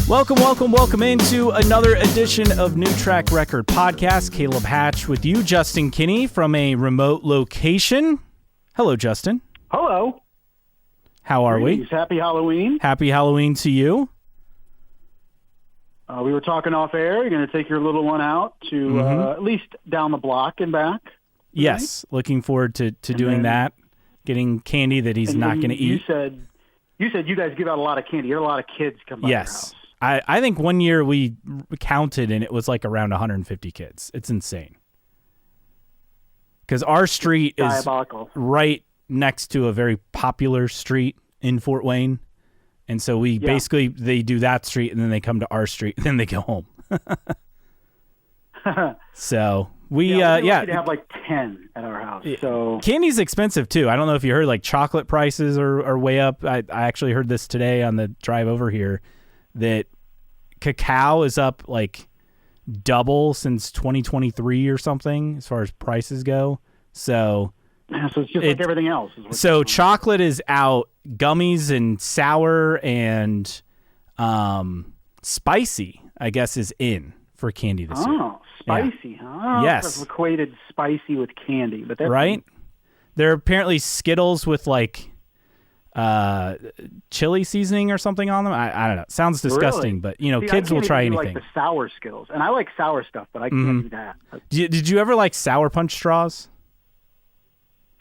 Welcome into another edition of New Track Record Podcast. Caleb Hatch with you, Justin Kinney from a remote location. Hello, Justin. Hello. How are we? Happy Halloween. Happy Halloween to you. We were talking off air. You're going to take your little one out to at least down the block and back. Yes, looking forward to doing that, getting candy that he's not going to eat. You said you guys give out a lot of candy. You had a lot of kids come by your house. I think one year we counted and it was like around 150 kids. It's insane. Because our street is right next to a very popular street in Fort Wayne. And so basically, they do that street and then they come to our street and then they go home. So we have like 10 at our house. So candy's expensive too. I don't know if you heard, like, chocolate prices are way up. I actually heard this today on the drive over here, that cacao is up like double since 2023 or something as far as prices go. So it's just like everything else. So chocolate is out, gummies and sour and spicy, I guess, is in for candy this year. Oh, spicy, huh? Yes. I've equated spicy with candy, but that's right. There are apparently Skittles with like chili seasoning or something on them. I don't know. Sounds disgusting, but kids will try anything. Like the sour Skittles, and I like sour stuff, but I can't do that. Did you ever like Sour Punch straws?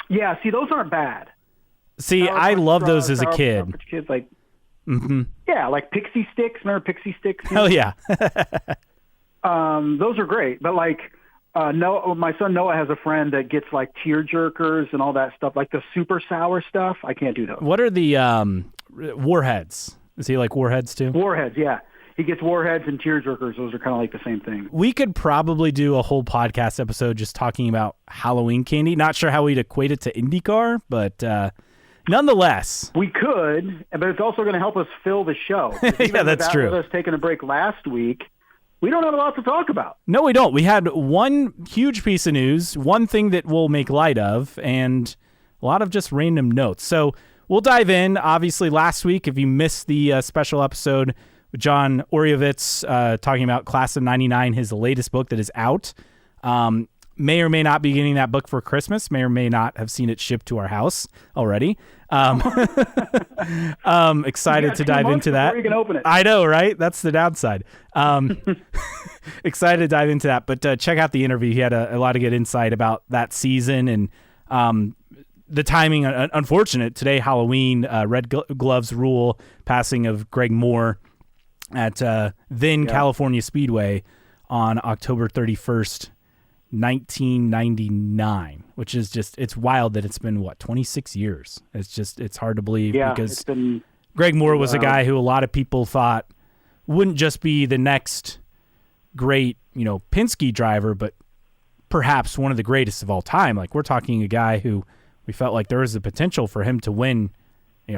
Yeah, see, those aren't bad. See, I love those as a kid. Kids like, yeah, like Pixie Sticks. Remember Pixie Sticks? Hell yeah. Those are great, but like, my son Noah has a friend that gets like tear jerkers and all that stuff, like the super sour stuff. I can't do those. What are the Warheads? Is he like Warheads too? Warheads, yeah. He gets Warheads and tear jerkers. Those are kind of like the same thing. We could probably do a whole podcast episode just talking about Halloween candy. Not sure how we'd equate it to IndyCar, but nonetheless. We could, but it's also going to help us fill the show. Yeah, that's true. With us taking a break last week, we don't have a lot to talk about. No, we don't. We had one huge piece of news, one thing that we'll make light of, and a lot of just random notes. So we'll dive in. Obviously, last week, if you missed the special episode with John Oriovitz talking about Class of 99, his latest book that is out, may or may not be getting that book for Christmas, may or may not have seen it shipped to our house already. Excited to dive into that. You can open it. I know, right? That's the downside. Excited to dive into that, but check out the interview. He had a lot of good insight about that season and the timing. Unfortunate today, Halloween, Red Gloves rule, passing of Greg Moore at then California Speedway on October 31st, 1999, which is just, it's wild that it's been 26 years. It's hard to believe because Greg Moore was a guy who a lot of people thought wouldn't just be the next great, Penske driver, but perhaps one of the greatest of all time. Like, we're talking a guy who we felt like there was the potential for him to win,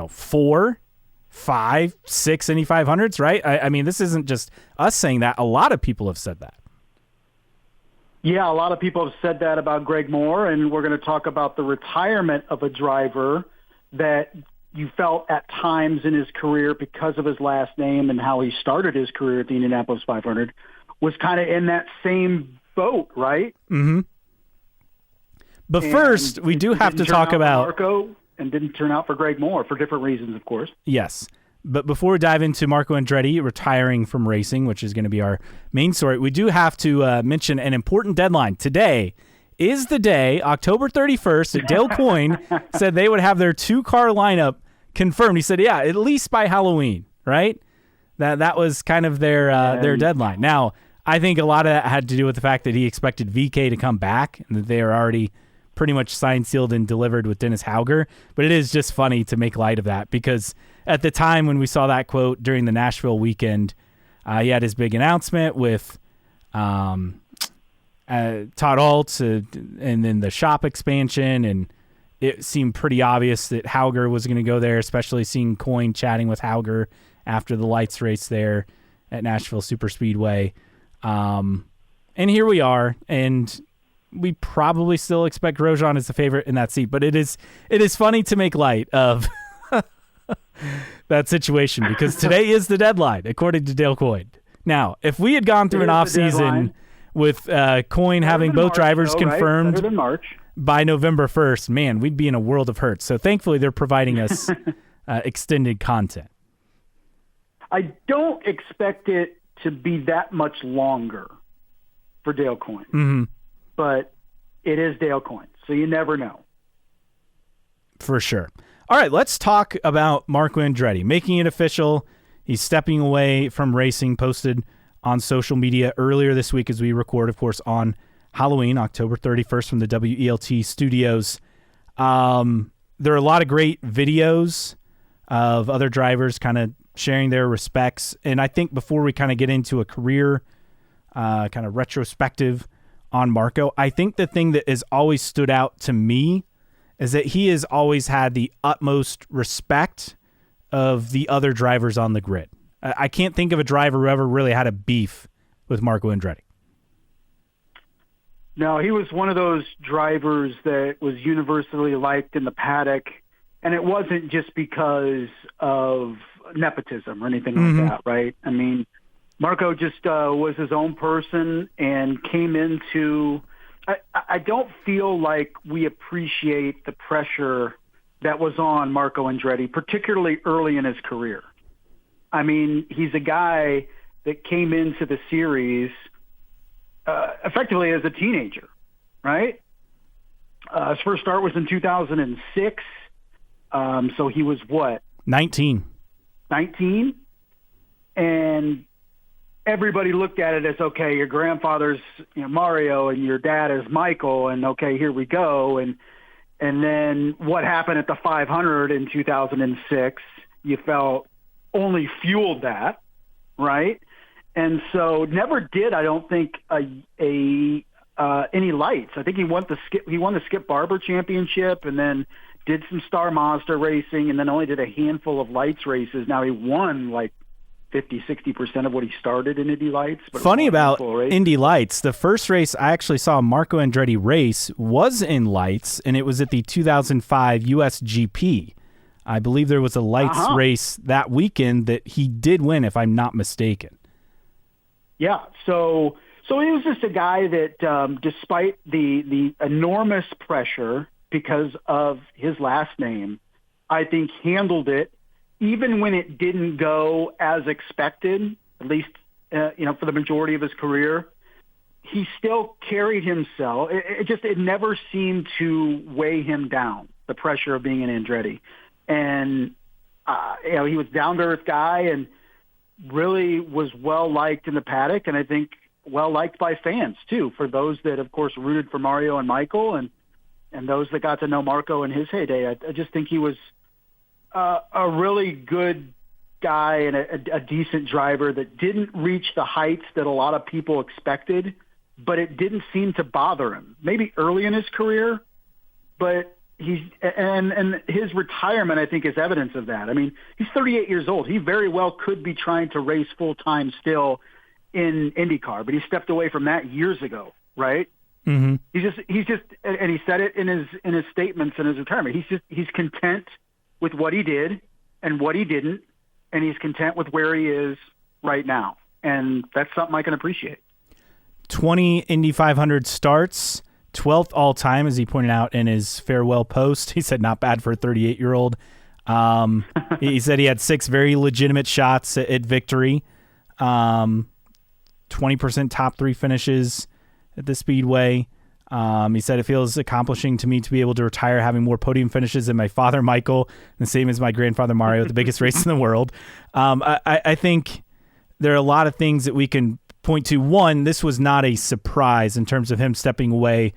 4, 5, 6 Indy 500s, right? I mean, this isn't just us saying that. A lot of people have said that. Yeah, a lot of people have said that about Greg Moore, and we're going to talk about the retirement of a driver that you felt at times in his career, because of his last name and how he started his career at the Indianapolis 500, was kind of in that same boat, right? Mm-hmm. But first, we do have to talk about Marco, and didn't turn out for Greg Moore for different reasons, of course. Yes. But before we dive into Marco Andretti retiring from racing, which is going to be our main story, we do have to mention an important deadline. Today is the day, October 31st, Dale Coyne said they would have their 2-car lineup confirmed. He said, yeah, at least by Halloween, right? That was kind of their deadline. Now, I think a lot of that had to do with the fact that he expected VK to come back and that they are already pretty much signed, sealed, and delivered with Dennis Hauger. But it is just funny to make light of that because at the time when we saw that quote during the Nashville weekend, he had his big announcement with Todd Alt and then the shop expansion, and it seemed pretty obvious that Hauger was going to go there, especially seeing Coyne chatting with Hauger after the lights race there at Nashville Superspeedway. And here we are, and we probably still expect Grosjean as the favorite in that seat. But it is funny to make light of that situation because today is the deadline, according to Dale Coyne. Now, if we had gone through an off-season with Coyne having both drivers confirmed better than March by November 1st, man, we'd be in a world of hurt. So thankfully, they're providing us extended content. I don't expect it to be that much longer for Dale Coyne, but it is Dale Coyne, so you never know. For sure. All right, let's talk about Marco Andretti making it official. He's stepping away from racing, posted on social media earlier this week as we record, of course, on Halloween, October 31st from the WELT studios. There are a lot of great videos of other drivers kind of sharing their respects. And I think before we kind of get into a career kind of retrospective on Marco, I think the thing that has always stood out to me is that he has always had the utmost respect of the other drivers on the grid. I can't think of a driver who ever really had a beef with Marco Andretti. No, he was one of those drivers that was universally liked in the paddock, and it wasn't just because of nepotism or anything like that, right? I mean, Marco just was his own person and came into... I don't feel like we appreciate the pressure that was on Marco Andretti, particularly early in his career. I mean, he's a guy that came into the series effectively as a teenager, right? His first start was in 2006. So he was what? 19. And everybody looked at it as, okay, your grandfather's Mario and your dad is Michael, and okay, here we go. And then what happened at the 500 in 2006, you felt only fueled that, right? And so never did, I don't think, any lights. I think he won the Skip Barber Championship and then did some Star Mazda racing and then only did a handful of lights races. Now he won like 50-60% of what he started in Indy Lights. But funny about Indy Lights, the first race I actually saw Marco Andretti race was in lights, and it was at the 2005 USGP. I believe there was a lights race that weekend that he did win, if I'm not mistaken. Yeah, so he was just a guy that, despite the enormous pressure because of his last name, I think handled it. Even when it didn't go as expected, at least for the majority of his career, he still carried himself. It never seemed to weigh him down, the pressure of being an Andretti. And he was down to earth guy and really was well liked in the paddock, and I think well liked by fans too. For those that, of course, rooted for Mario and Michael, and those that got to know Marco in his heyday, I just think he was a really good guy and a decent driver that didn't reach the heights that a lot of people expected, but it didn't seem to bother him. Maybe early in his career, but and his retirement, I think, is evidence of that. I mean, he's 38 years old. He very well could be trying to race full time still in IndyCar, but he stepped away from that years ago, right? Mm-hmm. He's just, and he said it in his statements in his retirement. He's content with what he did and what he didn't, and he's content with where he is right now. And that's something I can appreciate. 20 Indy 500 starts, 12th all-time, as he pointed out in his farewell post. He said not bad for a 38-year-old. He said he had 6 very legitimate shots at victory, 20% top 3 finishes at the Speedway. He said it feels accomplishing to me to be able to retire having more podium finishes than my father, Michael, the same as my grandfather, Mario, the biggest race in the world. I think there are a lot of things that we can point to. One, this was not a surprise in terms of him stepping away.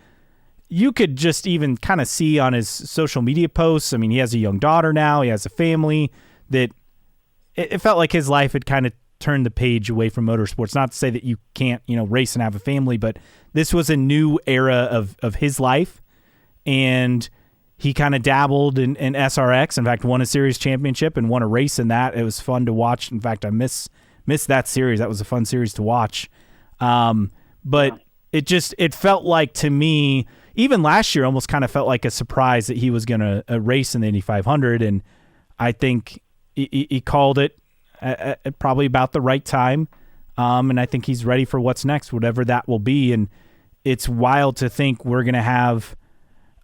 You could just even kind of see on his social media posts. I mean, he has a young daughter now. He has a family that it felt like his life had kind of turned the page away from motorsports. Not to say that you can't, race and have a family, but this was a new era of his life, and he kind of dabbled in SRX. In fact, won a series championship and won a race in that. It was fun to watch. In fact, I missed that series. That was a fun series to watch. But it felt like to me, even last year, almost kind of felt like a surprise that he was going to race in the Indy 500, and I think he called it at probably about the right time, and I think he's ready for what's next, whatever that will be. And it's wild to think we're going to have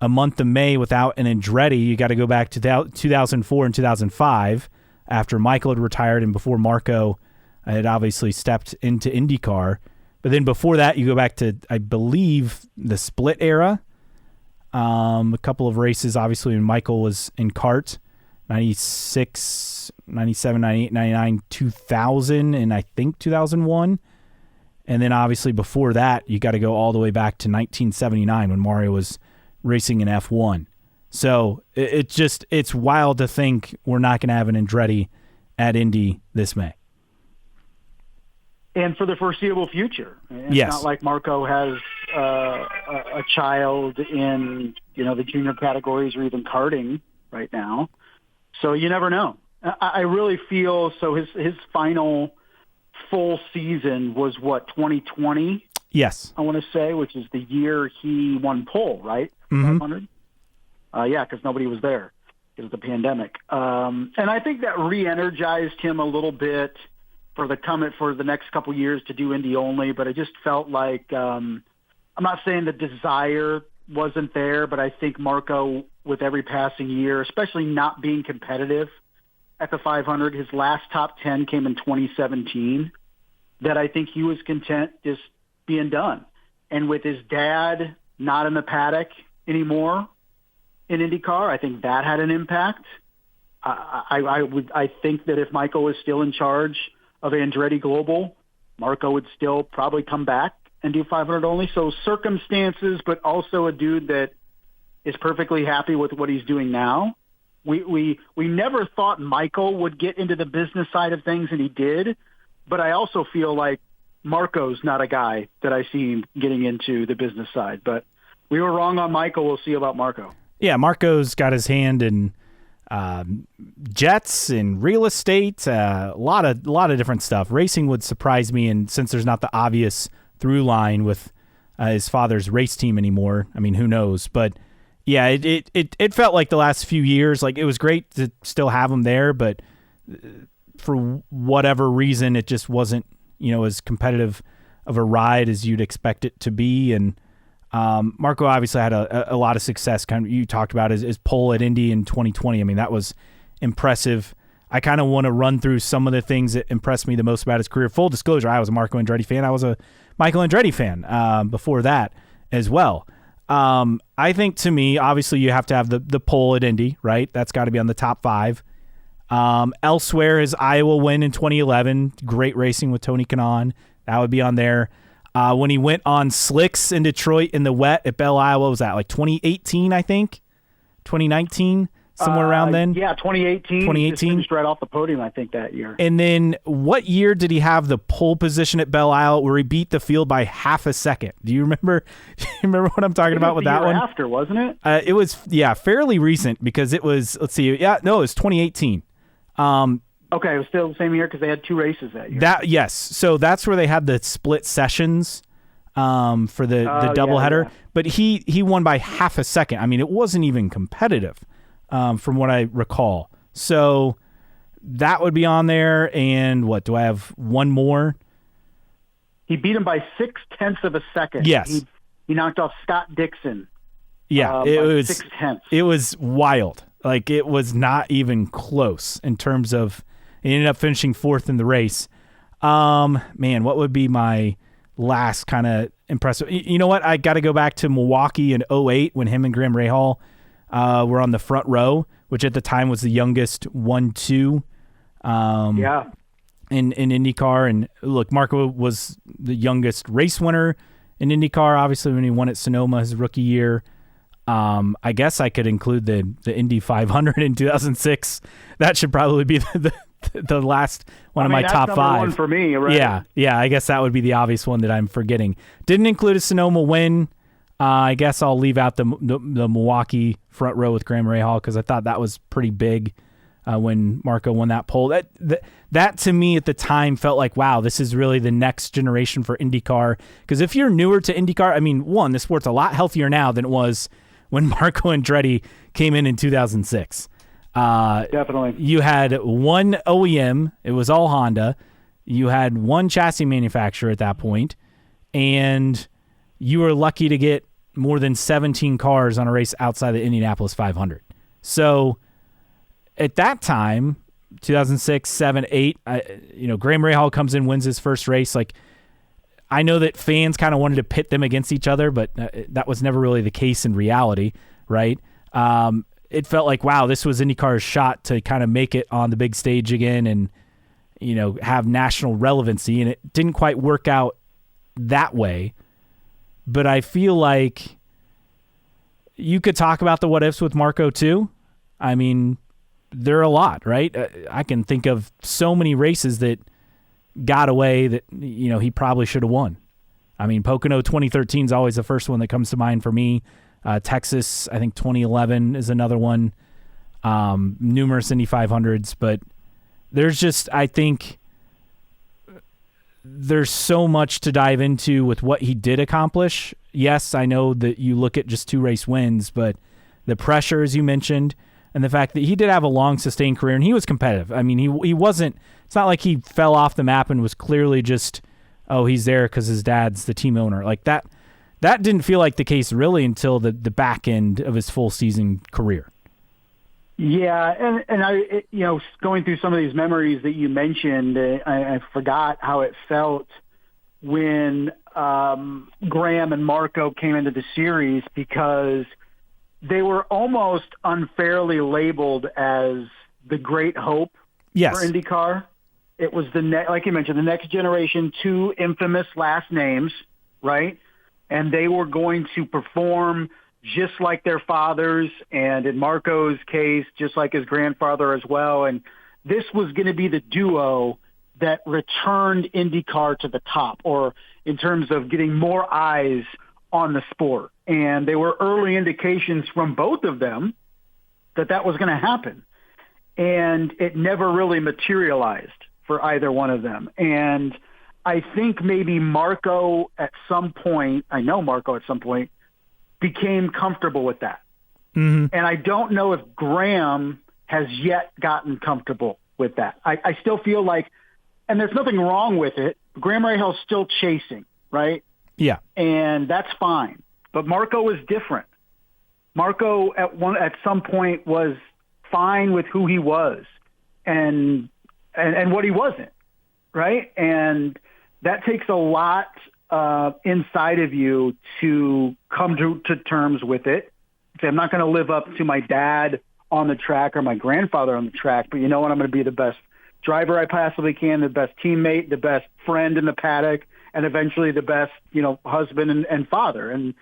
a month of May without an Andretti. You got to go back to 2004 and 2005 after Michael had retired and before Marco had obviously stepped into IndyCar. But then before that, you go back to, I believe, the split era. A couple of races, obviously, when Michael was in kart, 96, 97, 98, 99, 2000, and I think 2001. And then obviously before that, you got to go all the way back to 1979 when Mario was racing in F1. So it's wild to think we're not going to have an Andretti at Indy this May. And for the foreseeable future. It's yes. not like Marco has a child in, the junior categories or even karting right now. So you never know. I really feel so his final full season was 2020? Yes. I want to say, which is the year he won pole, right? Mm-hmm. 500? Yeah, because nobody was there because of the pandemic. And I think that re-energized him a little bit for the next couple years to do Indy only, but I just felt like I'm not saying the desire wasn't there, but I think Marco, with every passing year, especially not being competitive at the 500, his last top 10 came in 2017, that I think he was content just being done. And with his dad not in the paddock anymore in IndyCar, I think that had an impact. I think that if Michael was still in charge of Andretti Global, Marco would still probably come back and do 500 only. So circumstances, but also a dude that is perfectly happy with what he's doing now. We never thought Michael would get into the business side of things, and he did. But I also feel like Marco's not a guy that I see him getting into the business side. But we were wrong on Michael. We'll see about Marco. Yeah, Marco's got his hand in jets and real estate, a lot of different stuff. Racing would surprise me, and since there's not the obvious through line with his father's race team anymore, I mean, who knows? But yeah, it felt like the last few years, like it was great to still have him there, but for whatever reason, it just wasn't, as competitive of a ride as you'd expect it to be. And Marco obviously had a lot of success. Kind of, you talked about his pole at Indy in 2020. I mean, that was impressive. I kind of want to run through some of the things that impressed me the most about his career. Full disclosure, I was a Marco Andretti fan. I was a Michael Andretti fan before that as well. I think, to me, obviously you have to have the pole at Indy, right? That's got to be on the top 5. Elsewhere, his Iowa win in 2011, great racing with Tony Kanaan. That would be on there. When he went on slicks in Detroit in the wet at Belle Isle, what was that, like 2018, I think? 2019, somewhere around then? Yeah, 2018. 2018. Just finished right off the podium, I think, that year. And then what year did he have the pole position at Belle Isle where he beat the field by half a second? Do you remember? What I'm talking about with that one? After, wasn't it? It was, fairly recent because it was, it was 2018. Okay, it was still the same year because they had 2 races that year. Yes, so that's where they had the split sessions for the doubleheader. Yeah. But he won by half a second. I mean, it wasn't even competitive from what I recall. So that would be on there. And what, do I have one more? He beat him by 0.6 of a second. Yes. He knocked off Scott Dixon. Yeah, it was 0.6. It was wild. Like, it was not even close in terms of. He ended up finishing 4th in the race. Man, what would be my last kind of impressive? You know what? I got to go back to Milwaukee in 2008 when him and Graham Rahal were on the front row, which at the time was the youngest 1-2 in IndyCar. And look, Marco was the youngest race winner in IndyCar, obviously, when he won at Sonoma his rookie year. I guess I could include the Indy 500 in 2006. That should probably be the last one of my top 5. One for me, right? Yeah. I guess that would be the obvious one that I'm forgetting. Didn't include a Sonoma win. I guess I'll leave out the Milwaukee front row with Graham Rahal because I thought that was pretty big when Marco won that pole. That to me at the time felt like, wow, this is really the next generation for IndyCar. Because if you're newer to IndyCar, I mean, one, the sport's a lot healthier now than it was when Marco Andretti came in 2006. Definitely. You had one OEM. It was all Honda. You had one chassis manufacturer at that point, and you were lucky to get more than 17 cars on a race outside the Indianapolis 500. So at that time, 2006, 7, 8, Graham Rahal comes in, wins his first race. Like, I know that fans kind of wanted to pit them against each other, but that was never really the case in reality, right? It felt like, wow, this was IndyCar's shot to kind of make it on the big stage again and, have national relevancy, and it didn't quite work out that way. But I feel like you could talk about the what ifs with Marco too. I mean, there are a lot, right? I can think of so many races that got away that, he probably should have won. I mean, Pocono 2013 is always the first one that comes to mind for me. Texas, I think 2011 is another one. Numerous Indy 500s, but there's just, I think there's so much to dive into with what he did accomplish. Yes, I know that you look at just 2 race wins, but the pressure, as you mentioned, and the fact that he did have a long, sustained career, and he was competitive. I mean, he wasn't, it's not like he fell off the map and was clearly just, oh, he's there because his dad's the team owner. Like that didn't feel like the case really until the back end of his full season career. Yeah, and I, going through some of these memories that you mentioned, I forgot how it felt when Graham and Marco came into the series, because they were almost unfairly labeled as the great hope for IndyCar. It was like you mentioned, the next generation, 2 infamous last names, right? And they were going to perform just like their fathers, and in Marco's case, just like his grandfather as well. And this was going to be the duo that returned IndyCar to the top, or in terms of getting more eyes on the sport. And there were early indications from both of them that was going to happen. And it never really materialized for either one of them. And I think maybe Marco at some point, became comfortable with that. Mm-hmm. And I don't know if Graham has yet gotten comfortable with that. I still feel like, and there's nothing wrong with it, Graham Rahal's still chasing, right? Yeah. And that's fine. But Marco was different. Marco at some point was fine with who he was and what he wasn't, right? And that takes a lot inside of you to come to terms with it. Say, I'm not going to live up to my dad on the track or my grandfather on the track, but you know what? I'm going to be the best driver I possibly can, the best teammate, the best friend in the paddock, and eventually the best, husband and father. And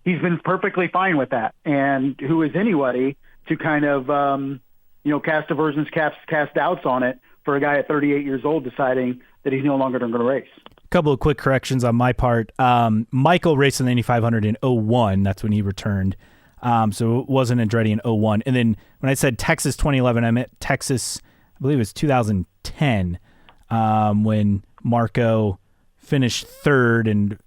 he's been perfectly fine with that. And who is anybody to kind of, cast aversions, cast doubts on it for a guy at 38 years old deciding that he's no longer going to race. Couple of quick corrections on my part. Michael raced in the Indy 500 in 01. That's when he returned. So it wasn't Andretti in 01. And then when I said Texas 2011, I meant Texas, I believe it was 2010, when Marco finished third. And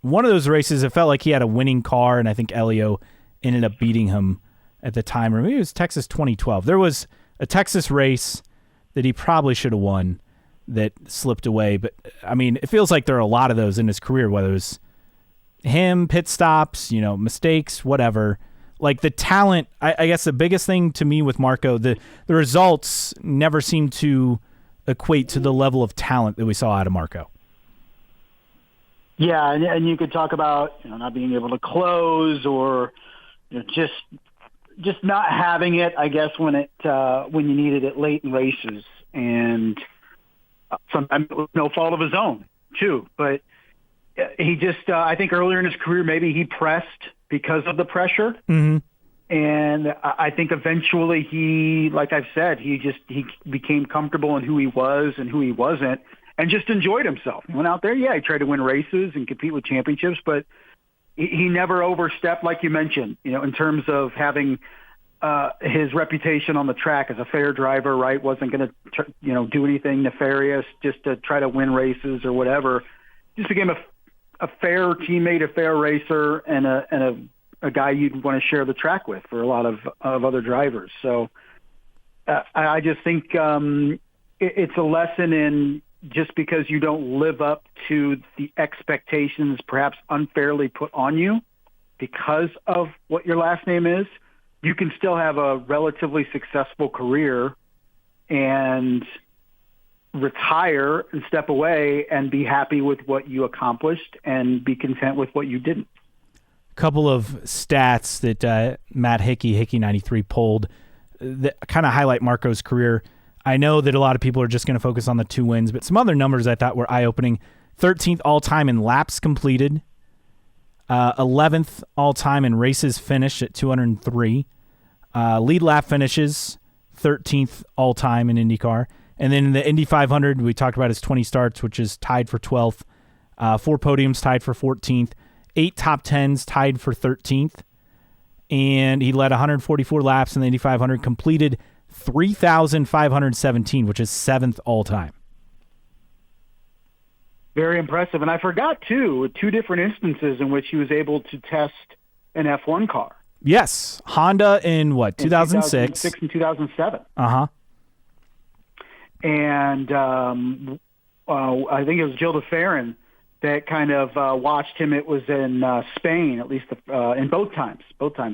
one of those races, it felt like he had a winning car, and I think Elio ended up beating him at the time. Or maybe it was Texas 2012. There was a Texas race that he probably should have won that slipped away. But, I mean, it feels like there are a lot of those in his career, whether it was him, pit stops, mistakes, whatever. Like the talent, I guess the biggest thing to me with Marco, the results never seem to equate to the level of talent that we saw out of Marco. Yeah, and you could talk about not being able to close, or just not having it, I guess, when you needed it late in races. And sometimes it was no fault of his own, too. But he just, I think earlier in his career, maybe he pressed because of the pressure. Mm-hmm. And I think eventually he, like I've said, he became comfortable in who he was and who he wasn't, and just enjoyed himself. He went out there, he tried to win races and compete with championships, but he never overstepped, like you mentioned, in terms of having his reputation on the track as a fair driver, right? Wasn't going to, do anything nefarious just to try to win races or whatever. Just became a fair teammate, a fair racer, and a guy you'd want to share the track with for a lot of other drivers. So I just think it's a lesson in just because you don't live up to the expectations perhaps unfairly put on you because of what your last name is, you can still have a relatively successful career and retire and step away and be happy with what you accomplished and be content with what you didn't. Couple of stats that Matt Hickey 93 pulled that kind of highlight Marco's career. I know that a lot of people are just going to focus on the 2 wins, but some other numbers I thought were eye-opening. 13th all-time in laps completed. 11th all-time in races finished at 203. Lead lap finishes, 13th all-time in IndyCar. And then in the Indy 500, we talked about his 20 starts, which is tied for 12th. 4 podiums, tied for 14th. 8 top 10s, tied for 13th. And he led 144 laps in the Indy 500, completed 3,517, which is 7th all-time. Very impressive. And I forgot, too, 2 different instances in which he was able to test an F1 car. Yes. Honda in 2006? 2006 and 2007. Uh-huh. And I think it was Gilda Ferrin that kind of watched him. It was in Spain, at least in both times,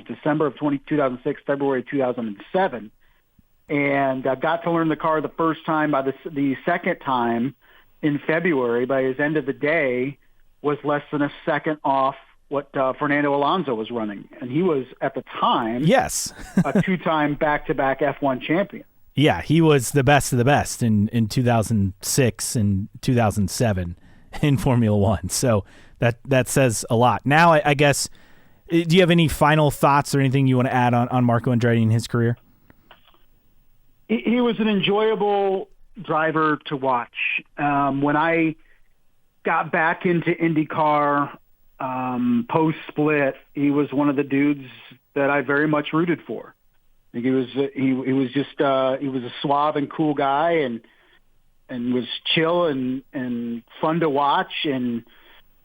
December of 2006, February 2007. And I got to learn the car the first time. By the second time in February, by his end of the day, was less than a second off what Fernando Alonso was running. And he was, at the time, yes, a 2-time back-to-back F1 champion. Yeah, he was the best of the best in 2006 and 2007 in Formula One. So that says a lot. Now, I guess, do you have any final thoughts or anything you want to add on Marco Andretti and his career? He was an enjoyable driver to watch. When I got back into IndyCar post-split, he was one of the dudes that I very much rooted for. I think he was a suave and cool guy and was chill and fun to watch, and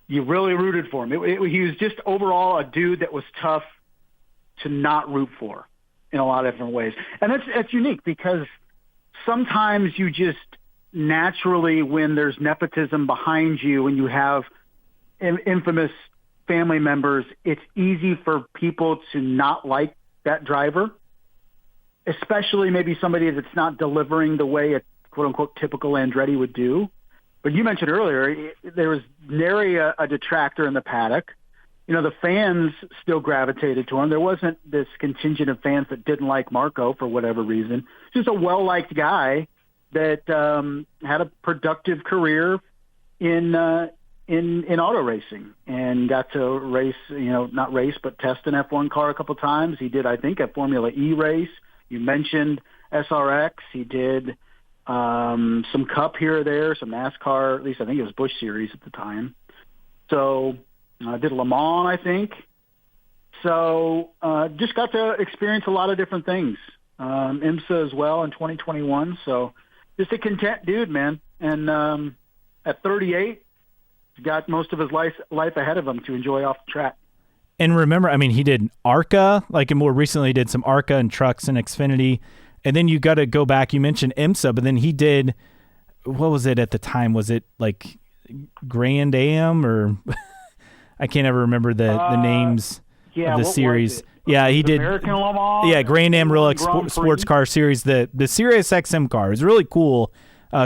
you really rooted for him. He was just overall a dude that was tough to not root for in a lot of different ways. And that's unique because sometimes you just naturally, when there's nepotism behind you and you have infamous family members, it's easy for people to not like that driver, especially maybe somebody that's not delivering the way a quote-unquote typical Andretti would do. But you mentioned earlier, there was nary a detractor in the paddock. The fans still gravitated to him. There wasn't this contingent of fans that didn't like Marco for whatever reason. Just a well-liked guy that had a productive career in auto racing and got to race, not race, but test an F1 car a couple times. He did, I think, a Formula E race. You mentioned SRX. He did some Cup here or there, some NASCAR, at least I think it was Busch Series at the time. So did Le Mans, I think. So just got to experience a lot of different things. IMSA as well in 2021. So just a content dude, man. And at 38, he's got most of his life ahead of him to enjoy off the track. And remember, he did ARCA, and more recently did some ARCA and trucks and Xfinity. And then you got to go back. You mentioned IMSA, but then he did, what was it at the time? Was it like Grand Am or I can't ever remember the names of the series. Yeah, he did. American Le Mans. Yeah, Grand Am Real Sports Car Series, the Sirius XM car. It was a really cool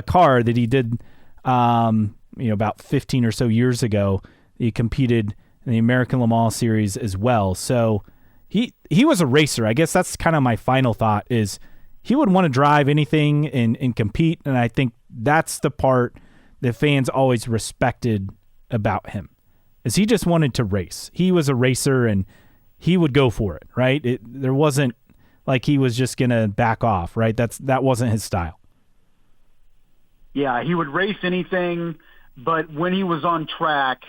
car that he did, about 15 or so years ago. He competed in the American Le Mans Series as well. So he was a racer. I guess that's kind of my final thought is he would want to drive anything and compete, and I think that's the part that fans always respected about him is he just wanted to race. He was a racer, and he would go for it, right? There wasn't like he was just going to back off, right? That wasn't his style. Yeah, he would race anything, but when he was on track,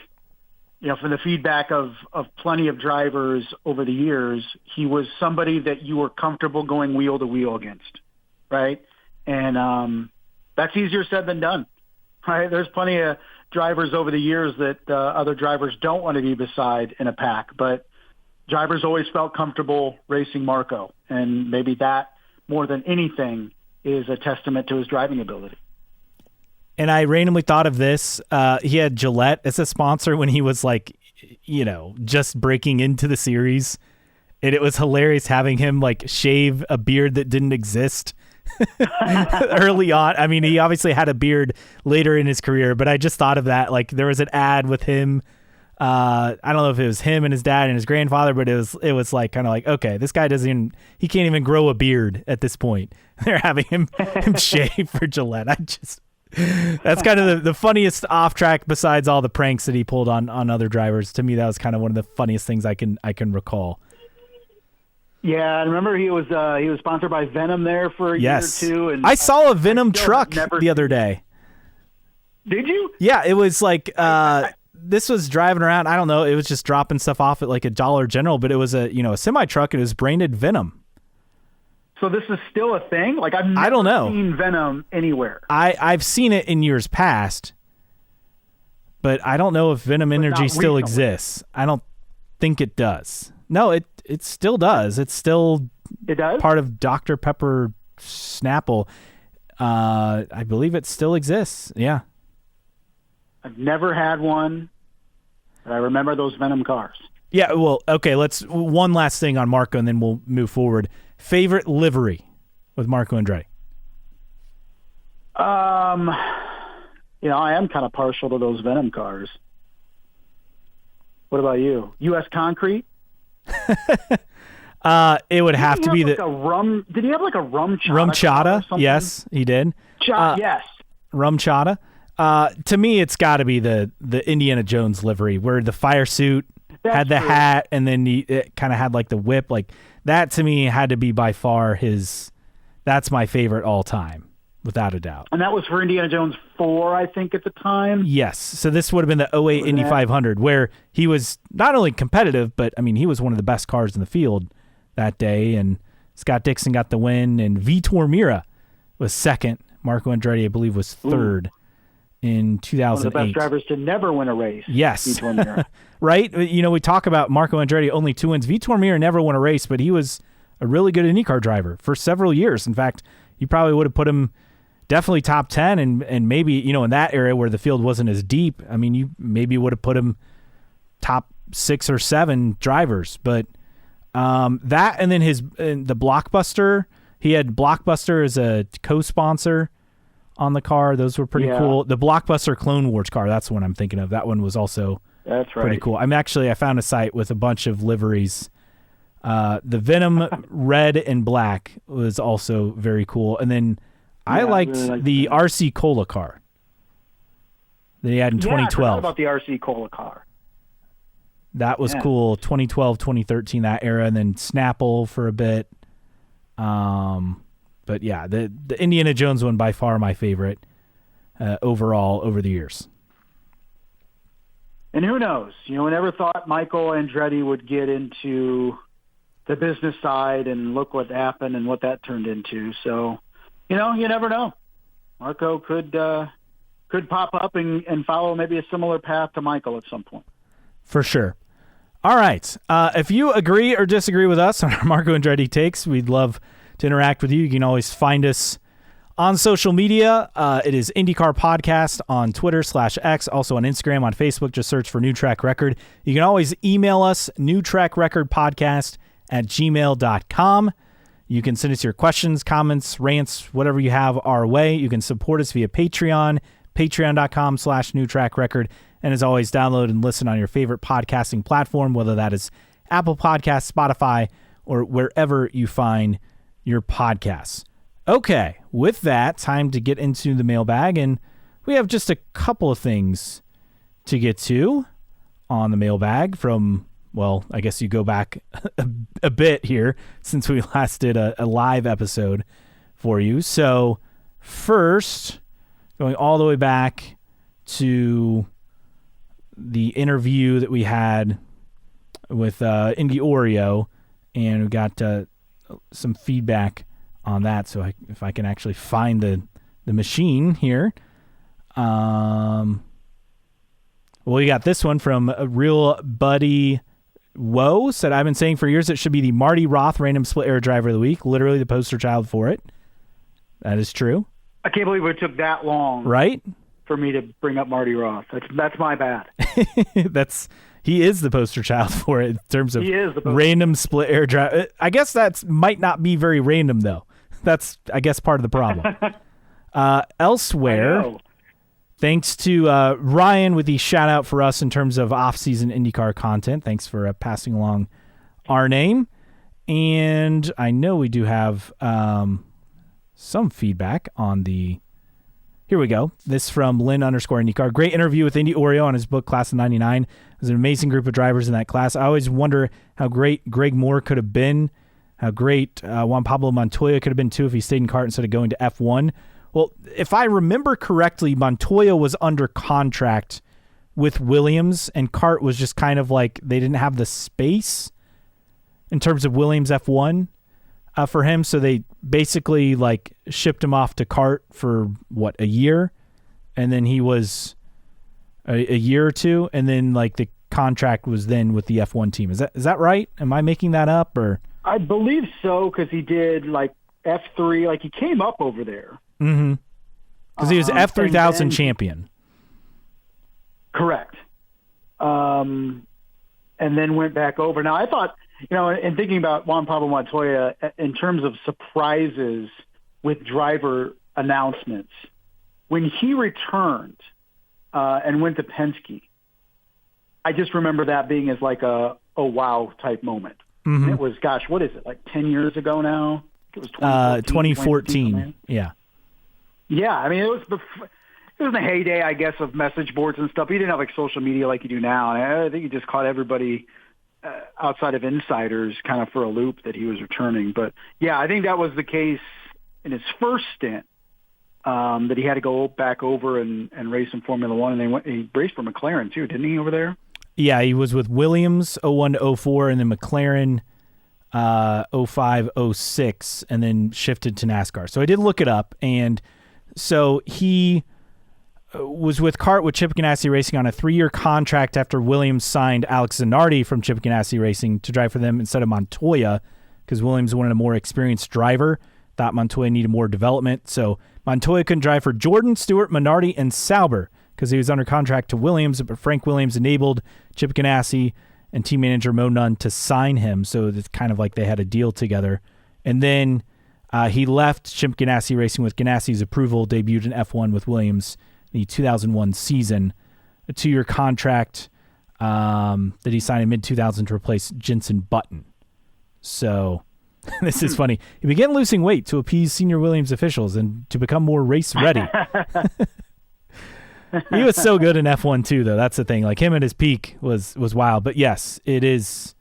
from the feedback of plenty of drivers over the years, he was somebody that you were comfortable going wheel to wheel against, right? And that's easier said than done, right? There's plenty of drivers over the years that other drivers don't want to be beside in a pack, but drivers always felt comfortable racing Marco, and maybe that, more than anything, is a testament to his driving ability. And I randomly thought of this. He had Gillette as a sponsor when he was like, just breaking into the series. And it was hilarious having him like shave a beard that didn't exist early on. I mean, he obviously had a beard later in his career, but I just thought of that. Like there was an ad with him. I don't know if it was him and his dad and his grandfather, but it was like kind of like, okay, this guy he can't even grow a beard at this point. They're having him shave for Gillette. That's kind of the funniest off track besides all the pranks that he pulled on other drivers. To me, that was kind of one of the funniest things I can recall. Yeah, I remember he was sponsored by Venom there for a year or two. And I saw a Venom truck the other day. Did you? Yeah, it was like this was driving around. I don't know. It was just dropping stuff off at like a Dollar General, but it was a semi truck. It was branded Venom. So this is still a thing? Like I've never seen Venom anywhere. I've seen it in years past, but I don't know if Venom Energy still exists. I don't think it does. No, it still does. It does? Part of Dr. Pepper Snapple. I believe it still exists. Yeah. I've never had one, but I remember those Venom cars. Yeah, well, okay, one last thing on Marco, and then we'll move forward. Favorite livery with Marco Andretti? I am kind of partial to those Venom cars. What about you? U.S. Concrete? It would have to be did he have like a rum chata? Rum chata, yes, he did. Yes. Rum chata. To me, it's got to be the Indiana Jones livery, where the fire suit had the hat, and then it kind of had like the whip. Like that to me had to be by far that's my favorite all time, without a doubt. And that was for Indiana Jones 4, I think, at the time. Yes. So this would have been the 08 Indy 500, where he was not only competitive, but I mean, he was one of the best cars in the field that day. And Scott Dixon got the win, and Vitor Meira was second. Marco Andretti, I believe, was third. In 2008. One of the best drivers to never win a race. Yes. Right? We talk about Marco Andretti, only 2 wins. Vitor Meira never won a race, but he was a really good IndyCar driver for several years. In fact, you probably would have put him definitely top 10 and maybe, in that area where the field wasn't as deep, I mean, you maybe would have put him top 6 or 7 drivers. But that and then the Blockbuster, he had Blockbuster as a co-sponsor on the car. Those were pretty cool. The Blockbuster Clone Wars car, that's the one I'm thinking of. That one was also pretty cool. I found a site with a bunch of liveries. The Venom red and black was also very cool. And then I liked the RC Cola car that he had in 2012. I forgot about the RC Cola car. That was cool. 2012, 2013, that era. And then Snapple for a bit. But yeah, the Indiana Jones one by far my favorite overall over the years. And who knows? We never thought Michael Andretti would get into the business side, and look what happened and what that turned into. So, you never know. Marco could pop up and follow maybe a similar path to Michael at some point. For sure. All right. If you agree or disagree with us on our Marco Andretti takes, we'd love to interact with you. You can always find us on social media. It is IndyCar Podcast on Twitter /X, also on Instagram, on Facebook. Just search for New Track Record. You can always email us, newtrackrecordpodcast@gmail.com. You can send us your questions, comments, rants, whatever you have our way. You can support us via Patreon, patreon.com/newtrackrecord. And as always, download and listen on your favorite podcasting platform, whether that is Apple Podcasts, Spotify, or wherever you find your podcasts. Okay, with that, time to get into the mailbag, and we have just a couple of things to get to on the mailbag from, well, I guess you go back a bit here since we last did a live episode for you. So first, going all the way back to the interview that we had with Indy Oreo, and we got some feedback on that. So if I can actually find the machine here. Well, we got this one from a Real Buddy Woe, said, I've been saying for years it should be the Marty Roth Random Split Air Driver of the Week, literally the poster child for it. That is true. I can't believe it took that long. Right? For me to bring up Marty Roth. That's my bad. He is the poster child for it in terms of random split air drive. I guess that might not be very random, though. That's, I guess, part of the problem. Elsewhere, thanks to Ryan with the shout out for us in terms of off-season IndyCar content. Thanks for passing along our name. And I know we do have some feedback on the... Here we go. This from Lynn_IndyCar. Great interview with Indy Oreo on his book, Class of 99. There's an amazing group of drivers in that class. I always wonder how great Greg Moore could have been, how great Juan Pablo Montoya could have been too if he stayed in kart instead of going to F1. Well, if I remember correctly, Montoya was under contract with Williams, and kart was just kind of like they didn't have the space in terms of Williams F1 for him, so they basically like shipped him off to kart for a year, and then he was a year or two, and then like the contract was then with the F1 team. Is that right? Am I making that up? Or I believe so, because he did like F3, like he came up over there. Mm-hmm. Because he was F3000 champion. Correct. And then went back over. Now I thought, in thinking about Juan Pablo Montoya in terms of surprises with driver announcements, when he returned and went to Penske, I just remember that being as like a wow type moment. Mm-hmm. And it was, gosh, what is it, like 10 years ago now? It was 2014. Yeah. Yeah, I mean, it was the heyday, I guess, of message boards and stuff. He didn't have like social media like you do now. And I think he just caught everybody outside of insiders kind of for a loop that he was returning. But yeah, I think that was the case in his first stint, that he had to go back over and race in Formula One. And he raced for McLaren too, didn't he, over there? Yeah, he was with Williams 01 to 04, and then McLaren 05, 06, and then shifted to NASCAR. So I did look it up, and so he was with kart with Chip Ganassi Racing on a 3-year contract after Williams signed Alex Zanardi from Chip Ganassi Racing to drive for them instead of Montoya, because Williams wanted a more experienced driver, thought Montoya needed more development. So Montoya couldn't drive for Jordan, Stewart, Minardi, and Sauber because he was under contract to Williams, but Frank Williams enabled Chip Ganassi and team manager Mo Nunn to sign him. So it's kind of like they had a deal together. And then he left Chip Ganassi Racing with Ganassi's approval, debuted in F1 with Williams the 2001 season, a 2-year contract that he signed in mid-2000 to replace Jenson Button. So this is funny. He began losing weight to appease senior Williams officials and to become more race-ready. He was so good in F1 too, though. That's the thing. Like him at his peak was wild. But yes, it is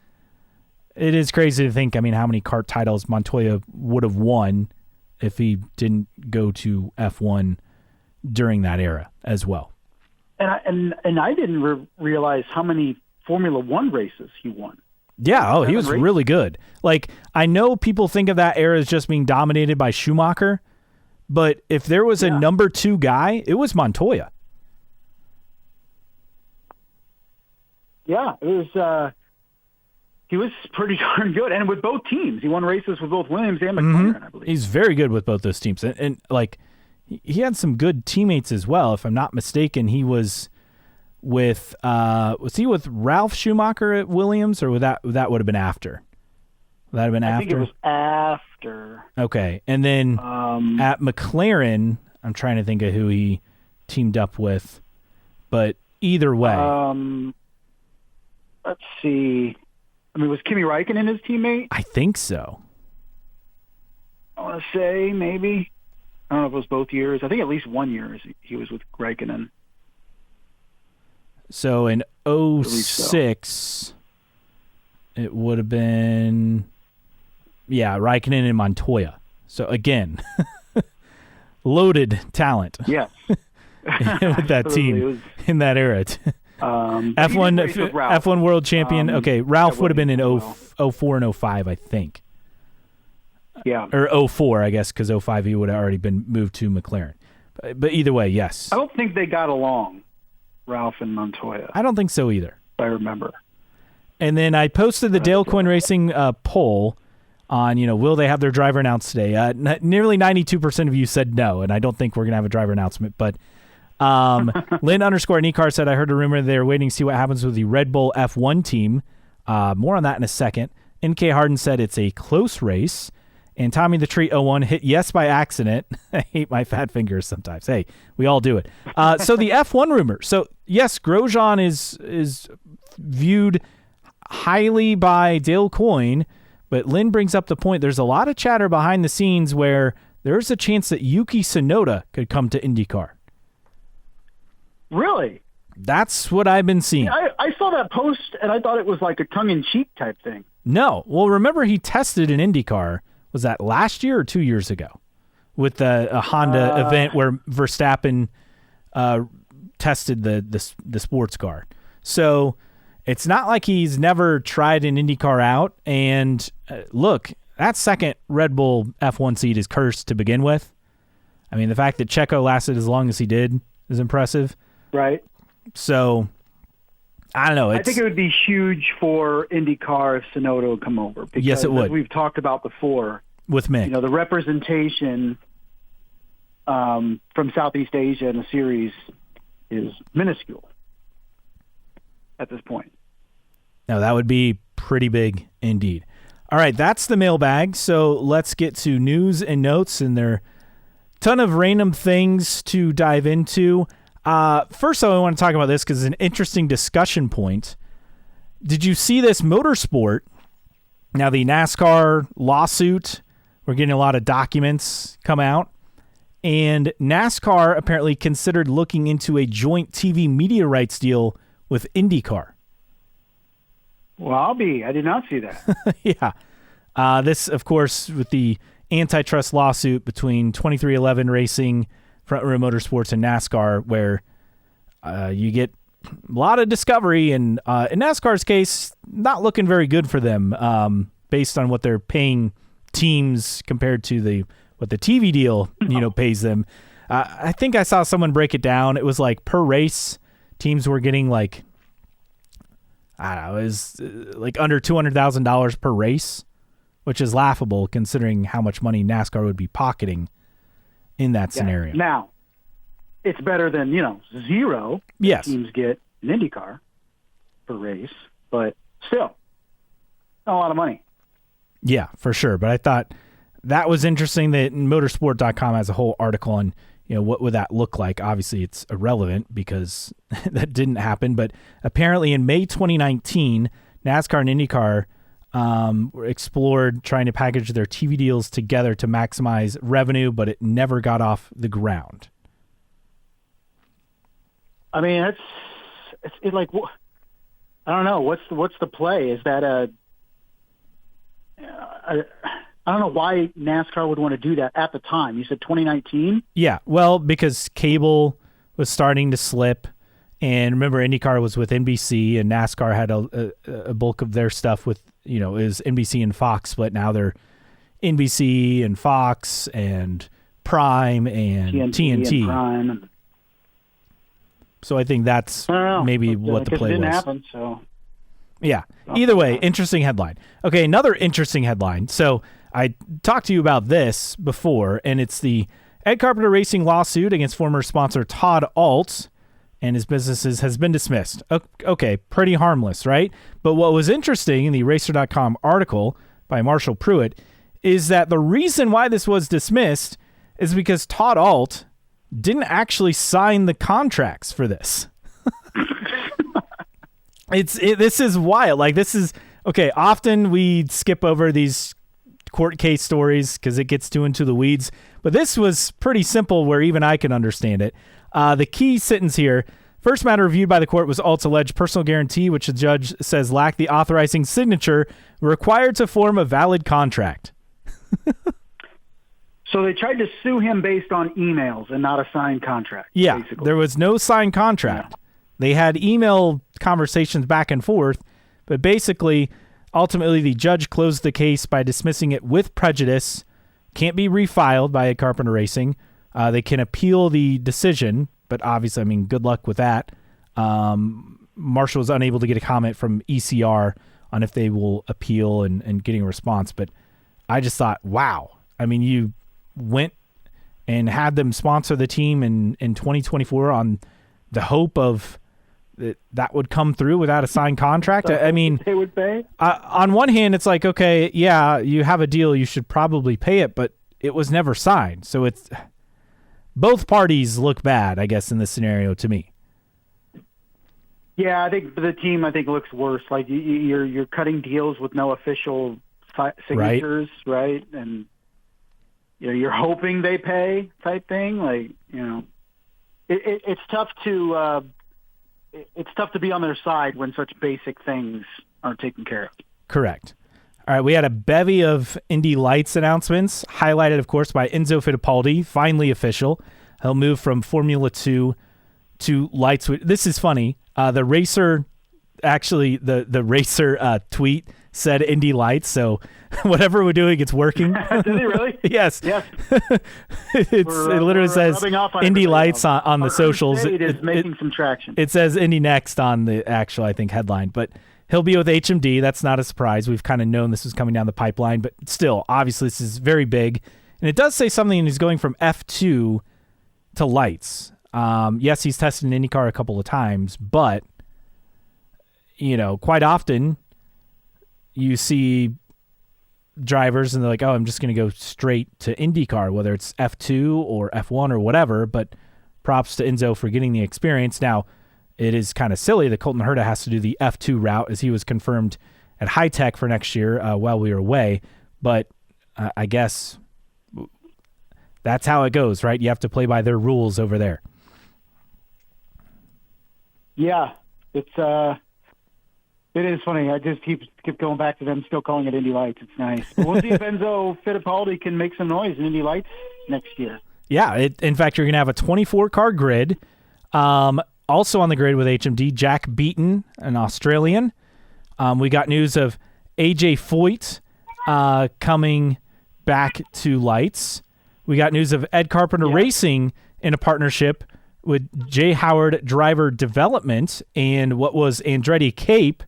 crazy to think, I mean, how many kart titles Montoya would have won if he didn't go to F1 during that era as well. And I didn't realize how many Formula One races he won. Yeah, he was really good. Like, I know people think of that era as just being dominated by Schumacher, but if there was a number 2 guy, it was Montoya. Yeah, it was. He was pretty darn good, and with both teams, he won races with both Williams and McLaren, I believe. He's very good with both those teams, and like he had some good teammates as well. If I'm not mistaken, he was with was he with Ralph Schumacher at Williams, or would that would have been after? Would that have been after? I think it was after. Okay, and then at McLaren, I'm trying to think of who he teamed up with, but either way, let's see. I mean, was Kimi Räikkönen his teammate? I think so. I want to say maybe. I don't know if it was both years. I think at least 1 year he was with Räikkönen. So in 06, it would have been, Räikkönen and Montoya. So again, loaded talent. Yes. With that team in that era. F1 world champion. Okay, Ralph would have been in 04 and 05, I think. Yeah. Or 04, I guess, because 05 he would have already been moved to McLaren. But either way, yes. I don't think they got along, Ralph and Montoya. I don't think so either. If I remember. And then I posted the Dale Coyne Racing poll on, will they have their driver announced today? Nearly 92% of you said no, and I don't think we're going to have a driver announcement. But Lynn_IndyCar said, I heard a rumor they're waiting to see what happens with the Red Bull F1 team. More on that in a second. NK Harden said it's a close race. And Tommy the Treat 01 hit yes by accident. I hate my fat fingers sometimes. Hey, we all do it. So the F1 rumor. So, yes, Grosjean is viewed highly by Dale Coyne, but Lynn brings up the point. There's a lot of chatter behind the scenes where there's a chance that Yuki Tsunoda could come to IndyCar. Really? That's what I've been seeing. I saw that post, and I thought it was like a tongue-in-cheek type thing. No. Well, remember he tested in IndyCar. Was that last year or 2 years ago? With a Honda event where Verstappen tested the sports car. So it's not like he's never tried an IndyCar out. And look, that second Red Bull F1 seat is cursed to begin with. I mean, the fact that Checo lasted as long as he did is impressive. Right. So, I don't know. I think it would be huge for IndyCar if Tsunoda would come over. Because, yes, it would. As we've talked about before. With Mick. The representation from Southeast Asia in the series is minuscule at this point. No, that would be pretty big indeed. All right, that's the mailbag. So let's get to news and notes, and there are a ton of random things to dive into. First, though, I want to talk about this because it's an interesting discussion point. Did you see this motorsport? Now, the NASCAR lawsuit, we're getting a lot of documents come out, and NASCAR apparently considered looking into a joint TV media rights deal with IndyCar. Well, I did not see that. Yeah. This, of course, with the antitrust lawsuit between 2311 Racing, Front Row Motorsports, and NASCAR, where you get a lot of discovery, and in NASCAR's case, not looking very good for them based on what they're paying teams compared to what the TV deal pays them. I think I saw someone break it down. It was like per race, teams were getting like, I don't know, it was like under $200,000 per race, which is laughable considering how much money NASCAR would be pocketing in that scenario. Now, it's better than, zero yes. teams get an IndyCar per race, but still, not a lot of money. Yeah, for sure. But I thought that was interesting that motorsport.com has a whole article on, what would that look like? Obviously, it's irrelevant because that didn't happen. But apparently in May 2019, NASCAR and IndyCar explored trying to package their TV deals together to maximize revenue, but it never got off the ground. I mean, it's like, I don't know. What's the play? Is that I don't know why NASCAR would want to do that at the time. You said 2019? Yeah, well, because cable was starting to slip, and remember, IndyCar was with NBC, and NASCAR had a bulk of their stuff with, is NBC and Fox split. Now they're NBC and Fox and Prime and TNT. And Prime. So I think that's maybe what the play it didn't was. Happen, so. Yeah. Either way, interesting headline. Okay, another interesting headline. So I talked to you about this before, and it's the Ed Carpenter Racing lawsuit against former sponsor Todd Alt and his businesses has been dismissed. Okay, pretty harmless, right? But what was interesting in the Racer.com article by Marshall Pruitt is that the reason why this was dismissed is because Todd Alt didn't actually sign the contracts for this. This is wild. Like, this is okay. Often we skip over these court case stories because it gets too into the weeds, but this was pretty simple where even I can understand it. The key sentence here: first matter reviewed by the court was Alt's alleged personal guarantee, which the judge says lacked the authorizing signature required to form a valid contract. So they tried to sue him based on emails and not a signed contract. Yeah, basically. There was no signed contract. They had email conversations back and forth, but basically, ultimately, the judge closed the case by dismissing it with prejudice. Can't be refiled by Ed Carpenter Racing. They can appeal the decision, but obviously, I mean, good luck with that. Marshall was unable to get a comment from ECR on if they will appeal and getting a response, but I just thought, wow. I mean, you went and had them sponsor the team in 2024 on the hope of that would come through without a signed contract. I mean, they would pay. On one hand, it's like, okay, yeah, you have a deal, you should probably pay it, but it was never signed. So it's both parties look bad, I guess, in this scenario to me. Yeah, I think the team looks worse. Like you're cutting deals with no official signatures, right? And you're hoping they pay type thing. Like it's tough to be on their side when such basic things aren't taken care of. Correct. All right, we had a bevy of Indy Lights announcements, highlighted, of course, by Enzo Fittipaldi, finally official. He'll move from Formula 2 to Lights. This is funny. The racer tweet said Indy Lights, so whatever we're doing, it's working. Did he really? Yes. It literally says Indy Lights on the socials. It is making some traction. It says Indy Next on the actual, I think, headline, but he'll be with HMD. That's not a surprise. We've kind of known this was coming down the pipeline, but still, obviously, this is very big. And it does say something, and he's going from F2 to Lights. Yes, he's tested an IndyCar a couple of times, but, quite often you see drivers and they're like, oh, I'm just going to go straight to IndyCar, whether it's F2 or F1 or whatever, but props to Enzo for getting the experience. Now, it is kind of silly that Colton Herta has to do the F2 route as he was confirmed at High Tech for next year while we were away, but I guess that's how it goes, right? You have to play by their rules over there. Yeah, it is funny. I just keep going back to them still calling it Indy Lights. It's nice. But we'll see if Enzo Fittipaldi can make some noise in Indy Lights next year. Yeah, in fact, you're going to have a 24-car grid. Also on the grid with HMD, Jack Beaton, an Australian. We got news of AJ Foyt coming back to Lights. We got news of Ed Carpenter Racing in a partnership with Jay Howard Driver Development and what was Andretti Cape.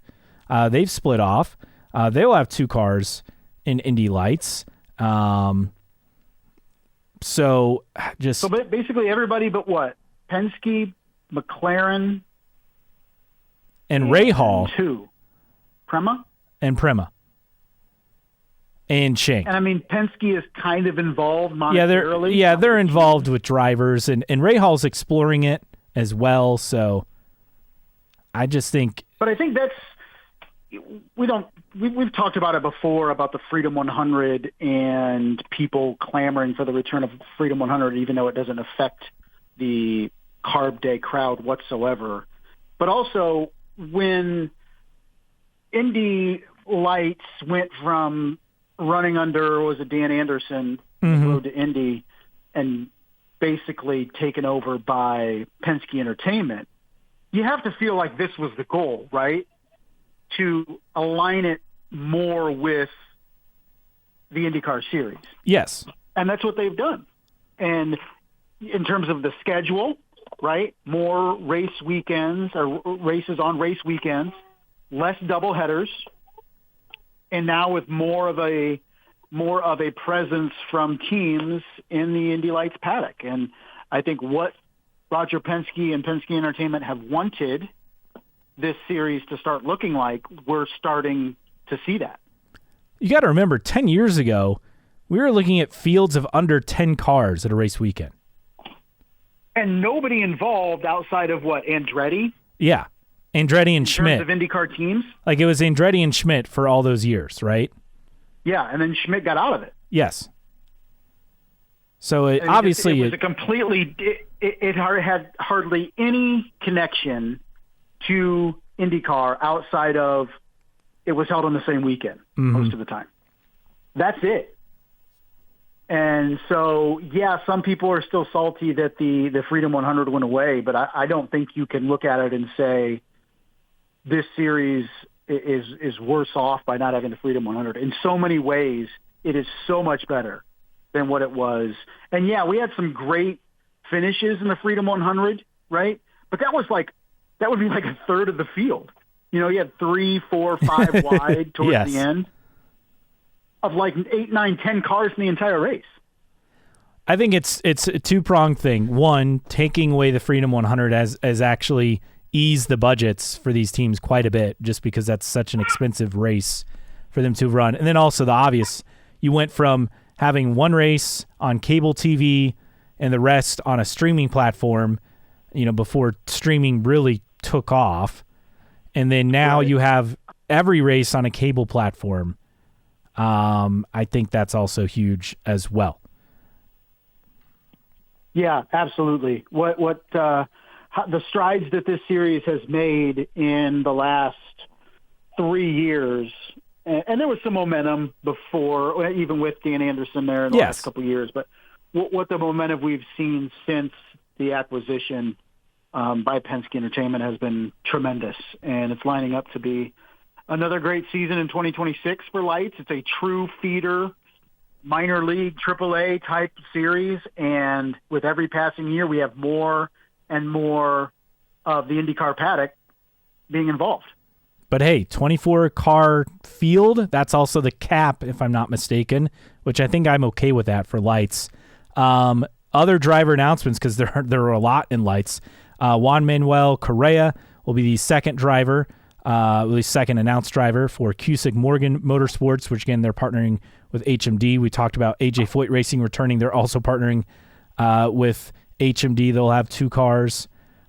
They've split off. They will have 2 cars in Indy Lights. So basically everybody but what? Penske, McLaren, and Rahal. 2. Prema? And Prema. And Shank. And I mean, Penske is kind of involved monetarily. They're involved with drivers, and Rahal's exploring it as well. So I just think. But I think we've talked about it before about the Freedom 100 and people clamoring for the return of Freedom 100, even though it doesn't affect the Carb Day crowd whatsoever. But also when Indy Lights went from running under, was it Dan Anderson, road to Indy, and basically taken over by Penske Entertainment, you have to feel like this was the goal, right? To align it more with the IndyCar series. Yes. And that's what they've done. And in terms of the schedule, right, more race weekends or races on race weekends, less doubleheaders, and now with more of a presence from teams in the Indy Lights paddock. And I think what Roger Penske and Penske Entertainment have wanted this series to start looking like, we're starting to see that. You got to remember, 10 years ago, we were looking at fields of under 10 cars at a race weekend. And nobody involved outside of what, Andretti? Yeah. Andretti and Schmidt. In terms of IndyCar teams? Like it was Andretti and Schmidt for all those years, right? Yeah, and then Schmidt got out of it. Yes. So it was a completely. It had hardly any connection to IndyCar outside of it was held on the same weekend most of the time. That's it. And And so, yeah, some people are still salty that the Freedom 100 went away, but I don't think you can look at it and say this series is worse off by not having the Freedom 100. In so many ways, it is so much better than what it was. And, yeah, we had some great finishes in the Freedom 100, right? But that would be like a third of the field. You know, you had 3, 4, 5 wide towards Yes. the end of like 8, 9, 10 cars in the entire race. I think it's a two-pronged thing. One, taking away the Freedom 100 has actually eased the budgets for these teams quite a bit, just because that's such an expensive race for them to run. And then also the obvious, you went from having one race on cable TV and the rest on a streaming platform, you know, before streaming really took off. And then now you have every race on a cable platform. I think that's also huge as well. Yeah, absolutely. The strides that this series has made in the last 3 years, and there was some momentum before, even with Dan Anderson there in the last couple of years, but what the momentum we've seen since the acquisition by Penske Entertainment has been tremendous, and it's lining up to be another great season in 2026 for Lights. It's a true feeder minor league AAA type series, and with every passing year, we have more and more of the IndyCar paddock being involved. But hey, 24-car field, that's also the cap, if I'm not mistaken, which I think I'm okay with that for Lights. Other driver announcements, because there are a lot in Lights. Juan Manuel Correa will be the second driver, the second announced driver for Cusick Morgan Motorsports, which again, they're partnering with HMD. We talked about AJ Foyt Racing returning. They're also partnering with HMD. They'll have 2 cars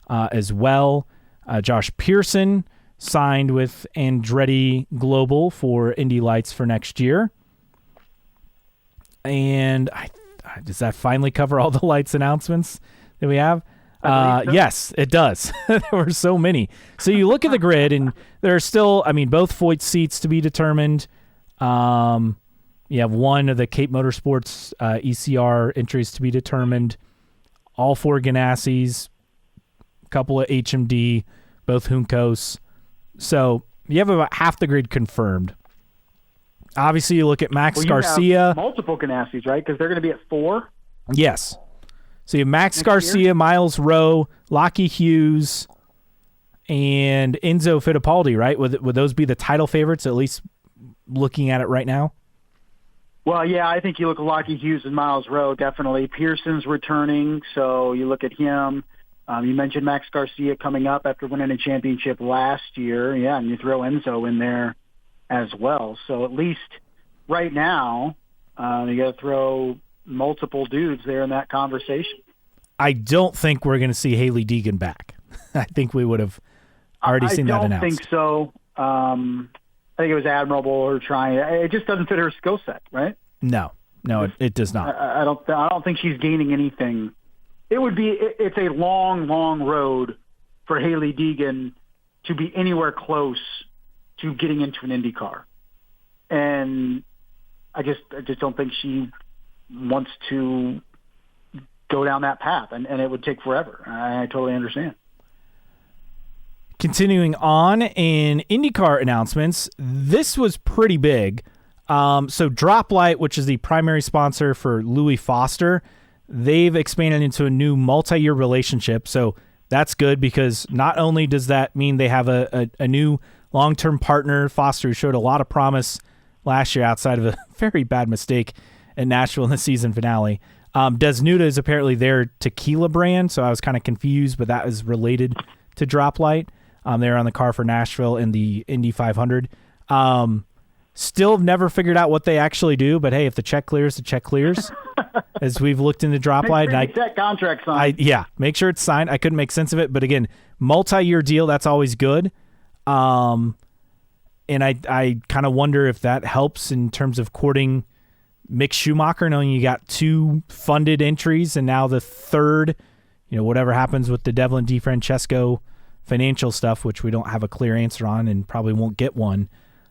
as well. Josh Pearson signed with Andretti Global for Indy Lights for next year. And does that finally cover all the Lights announcements that we have? So. Yes, it does. There were so many. So you look at the grid, and there are still, both Foyt seats to be determined. You have one of the Cape Motorsports ECR entries to be determined. All 4 Ganassis, a couple of HMD, both Juncos. So you have about half the grid confirmed. Obviously, you look at Max Garcia. Have multiple Ganassis, right? Because they're going to be at 4. Yes. So you have Max Garcia, year? Miles Rowe, Lockie Hughes, and Enzo Fittipaldi, right? Would those be the title favorites, at least looking at it right now? Well, yeah, I think you look at Lockie Hughes and Miles Rowe, definitely. Pearson's returning, so you look at him. You mentioned Max Garcia coming up after winning a championship last year. Yeah, and you throw Enzo in there as well. So at least right now, you got to throw multiple dudes there in that conversation. I don't think we're going to see Haley Deegan back. I think we would have already seen that announced. I don't think so. I think it was admirable her trying. It just doesn't fit her skill set, right? No, it does not. I don't think she's gaining anything. It's a long, long road for Haley Deegan to be anywhere close to getting into an IndyCar. And I just don't think she wants to go down that path, and it would take forever. I totally understand. Continuing on in IndyCar announcements, this was pretty big. So Drop Light, which is the primary sponsor for Louis Foster, they've expanded into a new multi-year relationship. So that's good, because not only does that mean they have a new long-term partner, Foster, who showed a lot of promise last year outside of a very bad mistake at Nashville in the season finale. Desnuda is apparently their tequila brand, so I was kind of confused, but that is related to Drop Light. They're on the car for Nashville in the Indy 500. Still never figured out what they actually do, but hey, if the check clears, the check clears. As we've looked into Drop Light, that contract signed. Make sure it's signed. I couldn't make sense of it, but again, multi-year deal, that's always good. And I kind of wonder if that helps in terms of courting Mick Schumacher, knowing you got 2 funded entries and now the third, whatever happens with the Devlin DeFrancesco financial stuff, which we don't have a clear answer on and probably won't get one.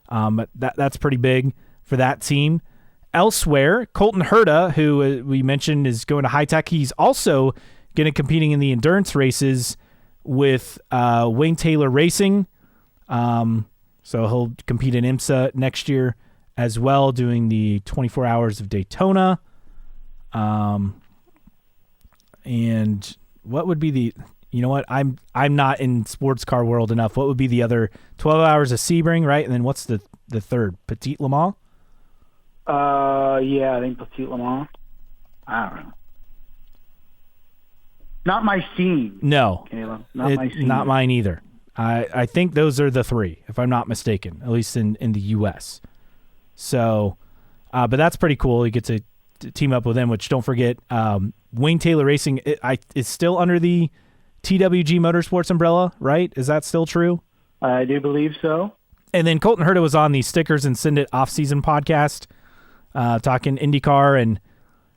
But that's pretty big for that team. Elsewhere, Colton Herta, who we mentioned is going to High Tech, he's also going to competing in the endurance races with Wayne Taylor Racing. So he'll compete in IMSA next year as well, doing the 24 Hours of Daytona. And what would be the... You know what? I'm not in sports car world enough. What would be the other 12 Hours of Sebring, right? And then what's the third? Petit Le Mans? Yeah, I think Petit Le Mans. I don't know. Not my scene. No. Caleb. My scene. Not mine either. I think those are the three, if I'm not mistaken, at least in the U.S. So, but that's pretty cool. You get to team up with them, which don't forget, Wayne Taylor Racing is still under the TWG Motorsports umbrella, right? Is that still true? I do believe so. And then Colton Herta was on the Stickers and Send It off-season podcast, talking IndyCar. And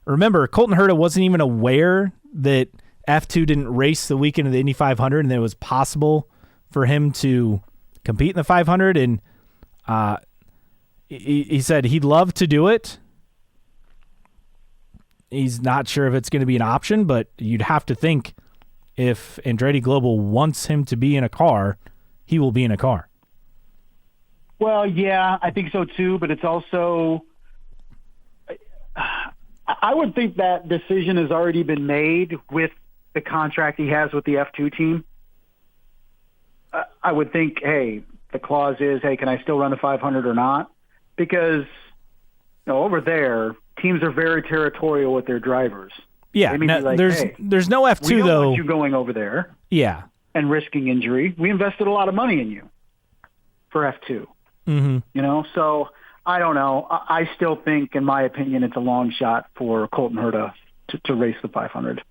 remember, Colton Herta wasn't even aware that F2 didn't race the weekend of the Indy 500, and that it was possible for him to compete in the 500. And he said he'd love to do it. He's not sure if it's going to be an option, but you'd have to think if Andretti Global wants him to be in a car, he will be in a car. Well, yeah, I think so too, but it's also, I would think that decision has already been made with the contract he has with the F2 team. I would think, hey, the clause is, hey, can I still run the 500 or not? Because over there, teams are very territorial with their drivers. Yeah, there's no F2 we don't though. Want you going over there, yeah, and risking injury. We invested a lot of money in you for F2. Mm-hmm. So I don't know. I still think, in my opinion, it's a long shot for Colton Herta to race the 500.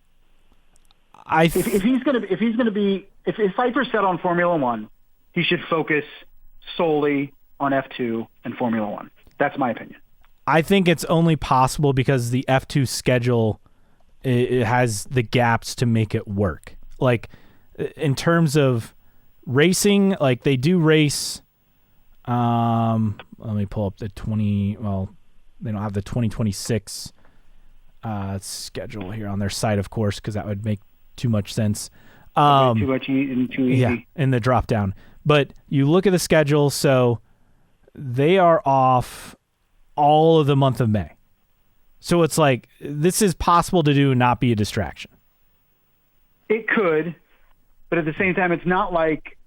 If he's going to be, if Pfeiffer's set on Formula One, he should focus solely on F2 and Formula One. That's my opinion. I think it's only possible because the F2 schedule, it has the gaps to make it work. Like in terms of racing, like they do race. Let me pull up the 20. Well, they don't have the 2026 schedule here on their site, of course, because that would make too much sense. Too much and too easy. Yeah, in the drop down. But you look at the schedule, so they are off all of the month of May. So it's like, this is possible to do and not be a distraction. It could, but at the same time, it's not like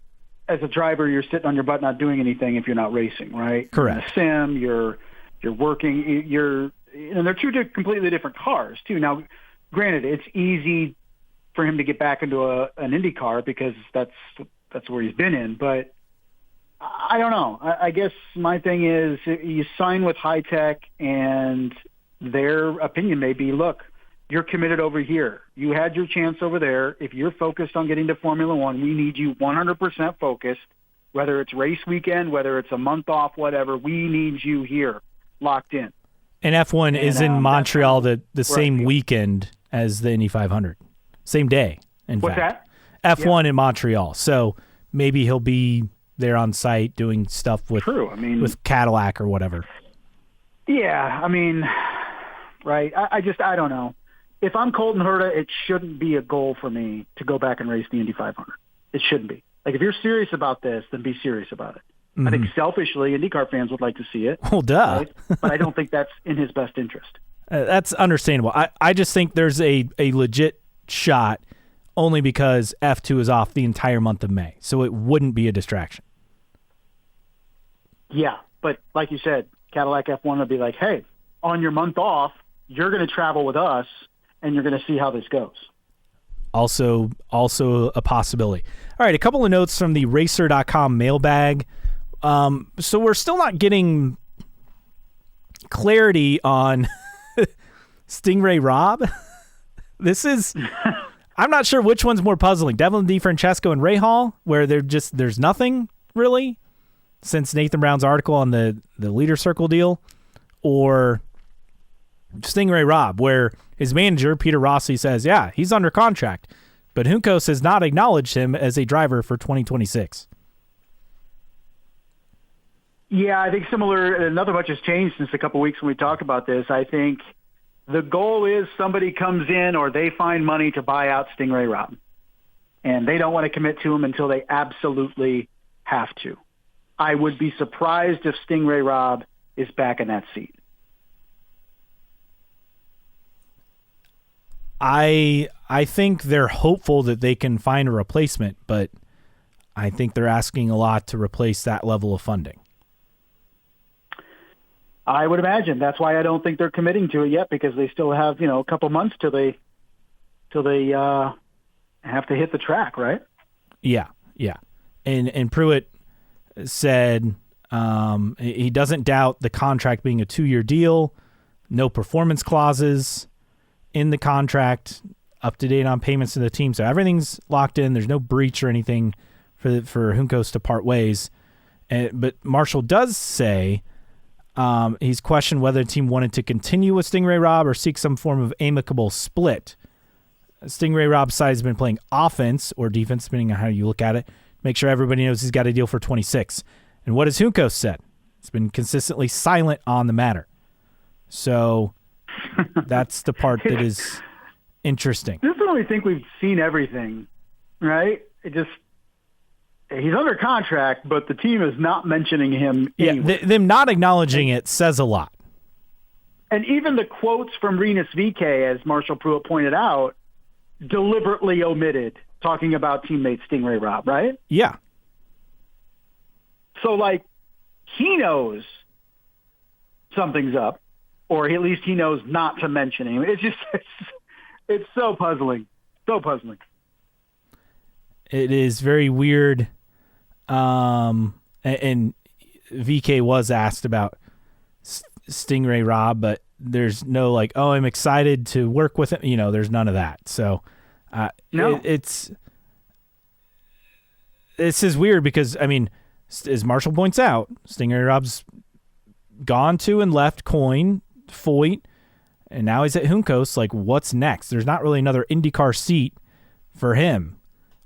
as a driver, you're sitting on your butt not doing anything if you're not racing, right? Correct. You're in a sim, you're working, and they're two completely different cars too. Now, granted, it's easy for him to get back into an Indy car because that's where he's been in, but I don't know. I guess my thing is you sign with High Tech and their opinion may be, look, you're committed over here. You had your chance over there. If you're focused on getting to Formula One, we need you 100% focused, whether it's race weekend, whether it's a month off, whatever. We need you here, locked in. And F1 is in Montreal the same weekend as the Indy 500. Same day, in fact. What's that? F1 in Montreal. So maybe he'll be there on site doing stuff with with Cadillac or whatever. Yeah, right. I don't know. If I'm Colton Herta, it shouldn't be a goal for me to go back and race the Indy 500. It shouldn't be. Like, if you're serious about this, then be serious about it. Mm-hmm. I think selfishly, IndyCar fans would like to see it. Well, duh. Right? But I don't think that's in his best interest. That's understandable. I just think there's a legit shot only because F2 is off the entire month of May. So it wouldn't be a distraction. Yeah, but like you said, Cadillac F1 would be like, hey, on your month off, you're going to travel with us, and you're going to see how this goes. Also a possibility. All right, a couple of notes from the Racer.com mailbag. So we're still not getting clarity on Stingray Robb. This is... I'm not sure which one's more puzzling. Devlin DeFrancesco and Ray Hall, where there's nothing, really, since Nathan Brown's article on the Leader Circle deal, or Stingray Robb, where his manager, Peter Rossi, says, yeah, he's under contract, but Juncos has not acknowledged him as a driver for 2026. Yeah, I think similar. Not much has changed since a couple weeks when we talked about this. I think the goal is somebody comes in or they find money to buy out Stingray Rob. And they don't want to commit to him until they absolutely have to. I would be surprised if Stingray Rob is back in that seat. I think they're hopeful that they can find a replacement, but I think they're asking a lot to replace that level of funding. I would imagine. That's why I don't think they're committing to it yet, because they still have, a couple months till they have to hit the track, right? Yeah. And Pruitt said he doesn't doubt the contract being a 2-year deal, no performance clauses in the contract, up to date on payments to the team. So everything's locked in. There's no breach or anything for Juncos to part ways. But Marshall does say he's questioned whether the team wanted to continue with Stingray Rob or seek some form of amicable split. Stingray Rob's side has been playing offense or defense, depending on how you look at it. Make sure everybody knows he's got a deal for 26. And what has Juncos said? It's been consistently silent on the matter. So that's the part that is interesting. This is when we think we've seen everything, right? He's under contract, but the team is not mentioning him anywhere. Yeah, them not acknowledging it says a lot. And even the quotes from Rinus VeeKay, as Marshall Pruitt pointed out, deliberately omitted talking about teammate Stingray Rob, right? Yeah. So, he knows something's up, or at least he knows not to mention him. It's so puzzling. So puzzling. It is very weird. And VK was asked about Stingray Rob, but there's no I'm excited to work with him. There's none of that. So no. This is weird because, as Marshall points out, Stingray Rob's gone to and left Coyne, Foyt, and now he's at Juncos. What's next? There's not really another IndyCar seat for him.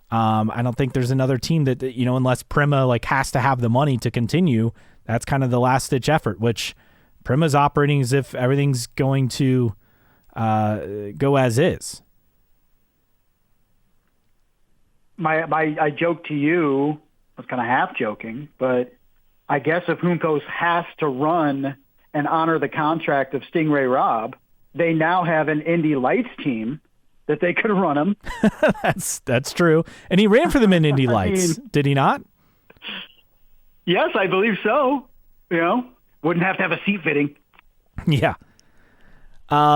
I don't think there's another team that unless Prima has to have the money to continue, that's kind of the last ditch effort, which Prima's operating as if everything's going to go as is. I joked to you, I was kind of half joking, but I guess if Juncos has to run and honor the contract of Stingray Rob, they now have an Indy Lights team that they could run him. That's true. And he ran for them in Indy Lights, did he not? Yes, I believe so. Wouldn't have to have a seat fitting. Yeah.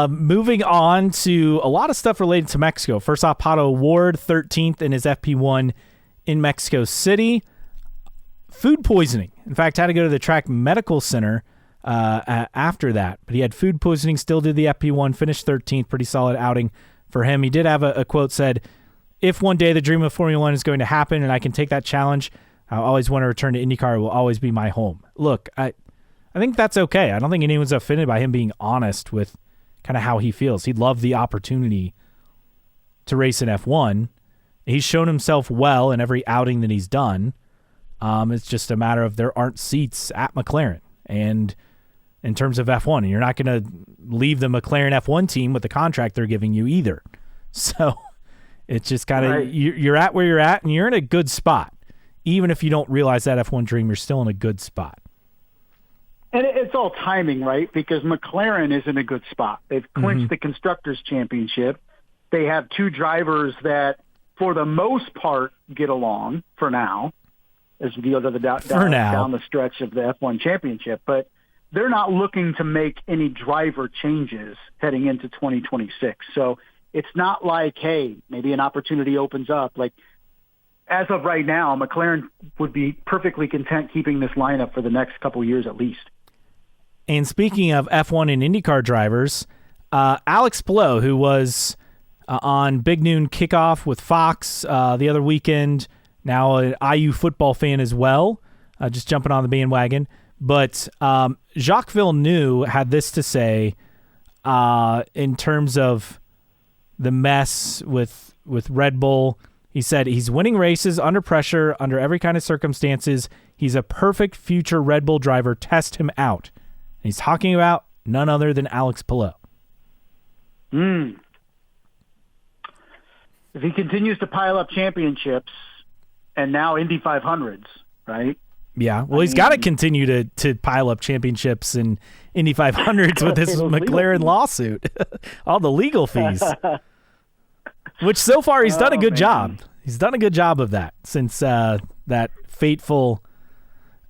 Moving on to a lot of stuff related to Mexico. First off, Pato O'Ward, 13th in his FP1 in Mexico City. Food poisoning. In fact, had to go to the track medical center after that. But he had food poisoning, still did the FP1, finished 13th. Pretty solid outing for him. He did have a quote said, "If one day the dream of Formula One is going to happen and I can take that challenge, I always want to return to IndyCar. It will always be my home." Look, I think that's okay. I don't think anyone's offended by him being honest with kind of how he feels. He'd love the opportunity to race in F1. He's shown himself well in every outing that he's done. It's just a matter of there aren't seats at McLaren. And in terms of F1, and you're not going to leave the McLaren F1 team with the contract they're giving you either. So it's just kind of, right. You're at where you're at, and you're in a good spot. Even if you don't realize that F1 dream, you're still in a good spot. And it's all timing, right? Because McLaren is in a good spot. They've clinched the Constructors' Championship. They have two drivers that, for the most part, get along for now, as we go to the down the stretch of the F1 Championship. But they're not looking to make any driver changes heading into 2026. So it's not like, hey, maybe an opportunity opens up. As of right now, McLaren would be perfectly content keeping this lineup for the next couple years at least. And speaking of F1 and IndyCar drivers, Alex Palou, who was on Big Noon Kickoff with Fox the other weekend, now an IU football fan as well, just jumping on the bandwagon. But Jacques Villeneuve had this to say in terms of the mess with Red Bull. He said he's winning races under pressure, under every kind of circumstances. He's a perfect future Red Bull driver. Test him out. And he's talking about none other than Alex Palou. If he continues to pile up championships and now Indy 500s, right? Yeah, well, he's got to continue to pile up championships and Indy 500s with this McLaren lawsuit. All the legal fees. Which so far he's done a good job. He's done a good job of that since that fateful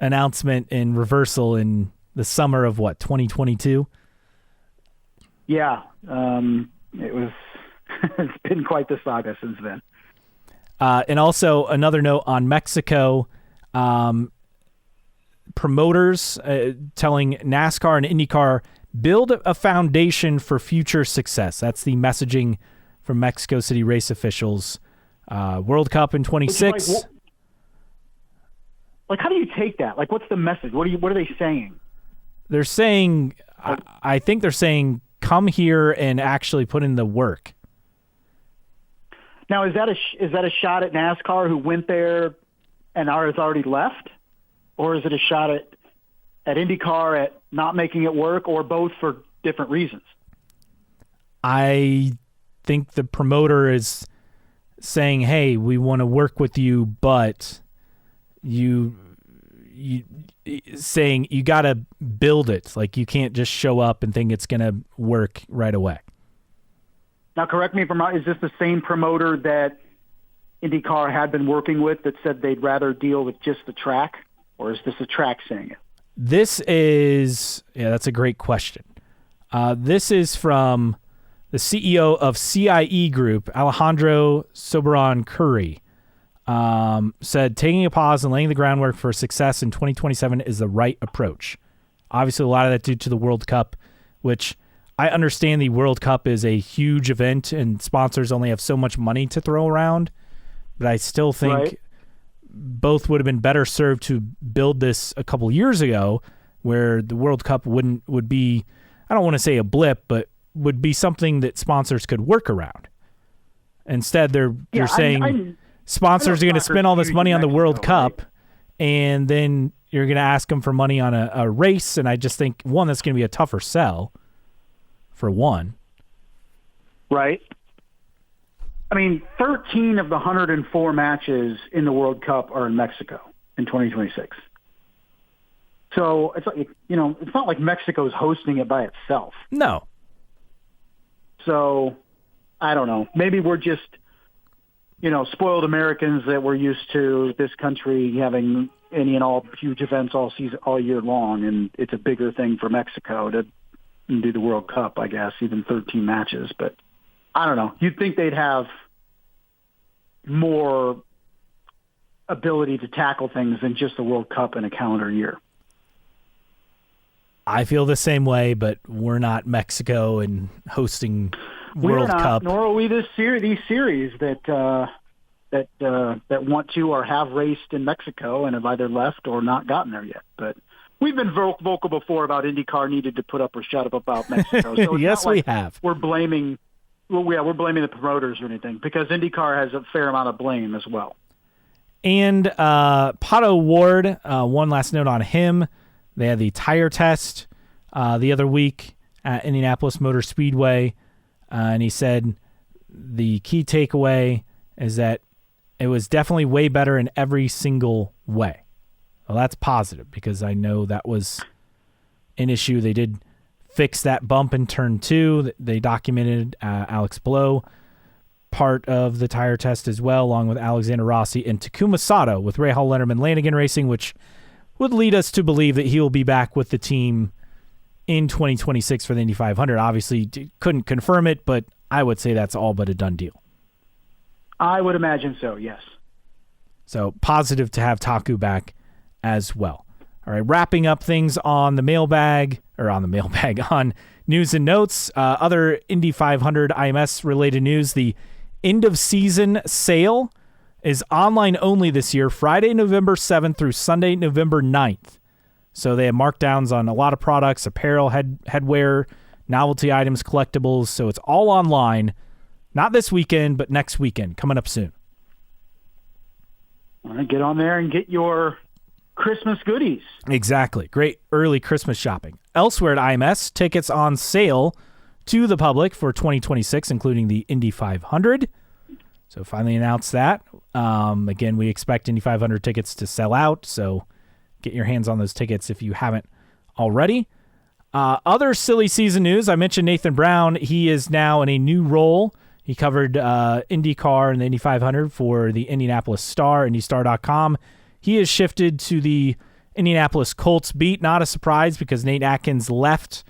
announcement and reversal in the summer of 2022? Yeah, it was. It's been quite the saga since then. And also another note on Mexico. Promoters telling NASCAR and IndyCar, build a foundation for future success. That's the messaging from Mexico City race officials. World Cup in 26. Like, how do you take that? Like, what's the message? What are they saying? They're saying, I think they're saying, come here and actually put in the work. Now, is that a shot at NASCAR who went there and has already left? Or is it a shot at IndyCar at not making it work, or both for different reasons? I think the promoter is saying, hey, we want to work with you, but you saying you got to build it. Like, you can't just show up and think it's going to work right away. Now, correct me if I'm wrong. Is this the same promoter that IndyCar had been working with that said they'd rather deal with just the track? Or is this a track saying it? This is, that's a great question. This is from the CEO of CIE Group, Alejandro Soberon Curry, said taking a pause and laying the groundwork for success in 2027 is the right approach. Obviously, a lot of that due to the World Cup, which I understand the World Cup is a huge event and sponsors only have so much money to throw around, but I still think both would have been better served to build this a couple years ago, where the World Cup would be, I don't want to say a blip, but would be something that sponsors could work around. Instead, they're saying sponsors are going to spend all this money on the World Cup, and then you're going to ask them for money on a race, and I just think, one, that's going to be a tougher sell, for one. Right. I mean, 13 of the 104 matches in the World Cup are in Mexico in 2026. So it's like, it's not like Mexico's hosting it by itself. No. So I don't know. Maybe we're just, spoiled Americans that we're used to this country having any and all huge events all year long, and it's a bigger thing for Mexico to do the World Cup, I guess, even 13 matches, but I don't know. You'd think they'd have more ability to tackle things than just the World Cup in a calendar year. I feel the same way, but we're not Mexico and hosting World Cup. Nor are we these series that want to or have raced in Mexico and have either left or not gotten there yet. But we've been vocal before about IndyCar needed to put up or shut up about Mexico. So it's yes, not like we have. We're blaming the promoters or anything, because IndyCar has a fair amount of blame as well. And Pato Ward, one last note on him. They had the tire test the other week at Indianapolis Motor Speedway, and he said the key takeaway is that it was definitely way better in every single way. Well, that's positive, because I know that was an issue. They did fix that bump in turn 2. They documented Alex Palou part of the tire test as well, along with Alexander Rossi and Takuma Sato with Rahal Letterman Lanigan Racing, which would lead us to believe that he will be back with the team in 2026 for the Indy 500. Obviously, couldn't confirm it, but I would say that's all but a done deal. I would imagine so, yes. So positive to have Taku back as well. All right, wrapping up things on the mailbag, on news and notes. Other Indy 500 IMS-related news, the end-of-season sale is online only this year, Friday, November 7th through Sunday, November 9th. So they have markdowns on a lot of products, apparel, headwear, novelty items, collectibles. So it's all online, not this weekend, but next weekend, coming up soon. All right, get on there and get your Christmas goodies. Exactly. Great early Christmas shopping. Elsewhere at IMS, tickets on sale to the public for 2026, including the Indy 500. So finally announced that. Again, we expect Indy 500 tickets to sell out, so get your hands on those tickets if you haven't already. Other silly season news, I mentioned Nathan Brown. He is now in a new role. He covered IndyCar and the Indy 500 for the Indianapolis Star, IndyStar.com. He has shifted to the Indianapolis Colts beat. Not a surprise because Nate Atkins left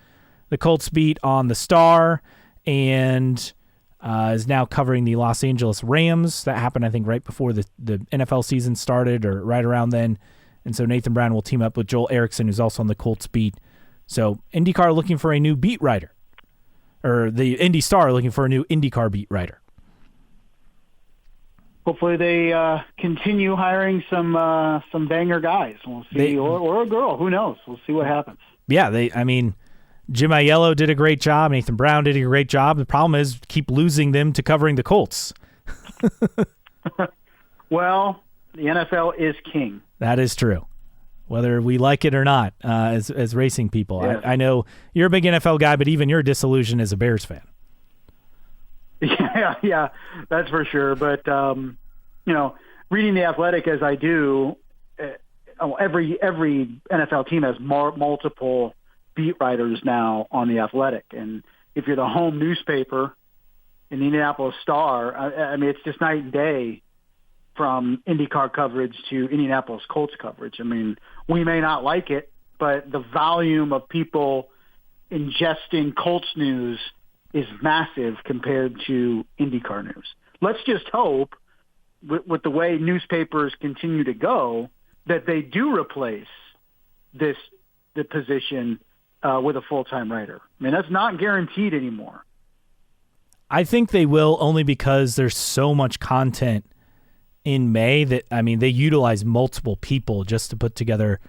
the Colts beat on the Star and is now covering the Los Angeles Rams. That happened, I think, right before the NFL season started or right around then. And so Nathan Brown will team up with Joel Erickson, who's also on the Colts beat. So IndyCar looking for a new beat writer, or the Indy Star looking for a new IndyCar beat writer. Hopefully they continue hiring some banger guys. We'll see, or a girl. Who knows? We'll see what happens. Yeah, Jim Aiello did a great job. Nathan Brown did a great job. The problem is keep losing them to covering the Colts. Well, the NFL is king. That is true, whether we like it or not, as racing people. Yes. I know you're a big NFL guy, but even you're disillusioned as a Bears fan. Yeah, that's for sure. But reading The Athletic as I do, every NFL team has multiple beat writers now on The Athletic, and if you're the home newspaper in the Indianapolis Star, I mean, it's just night and day from IndyCar coverage to Indianapolis Colts coverage. I mean, we may not like it, but the volume of people ingesting Colts news is massive compared to IndyCar news. Let's just hope, with the way newspapers continue to go, that they do replace the position with a full-time writer. I mean, that's not guaranteed anymore. I think they will, only because there's so much content in May that, I mean, they utilize multiple people just to put together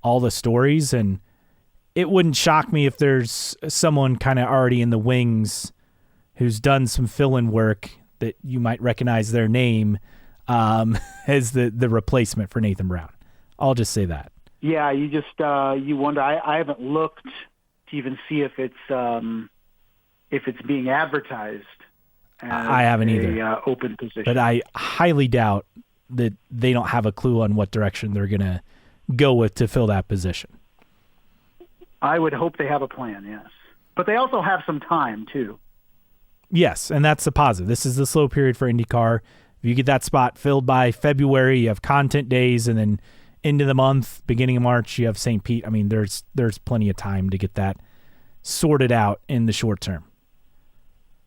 all the stories, and it wouldn't shock me if there's someone kind of already in the wings who's done some fill-in work that you might recognize their name as the replacement for Nathan Brown. I'll just say that. Yeah, you just you wonder. I haven't looked to even see if it's being advertised. I haven't either. Open position, but I highly doubt that they don't have a clue on what direction they're going to go with to fill that position. I would hope they have a plan, yes, but they also have some time too. Yes, and that's the positive. This is the slow period for IndyCar. If you get that spot filled by February, you have content days, and then into the month, beginning of March, you have St. Pete. I mean, there's plenty of time to get that sorted out in the short term.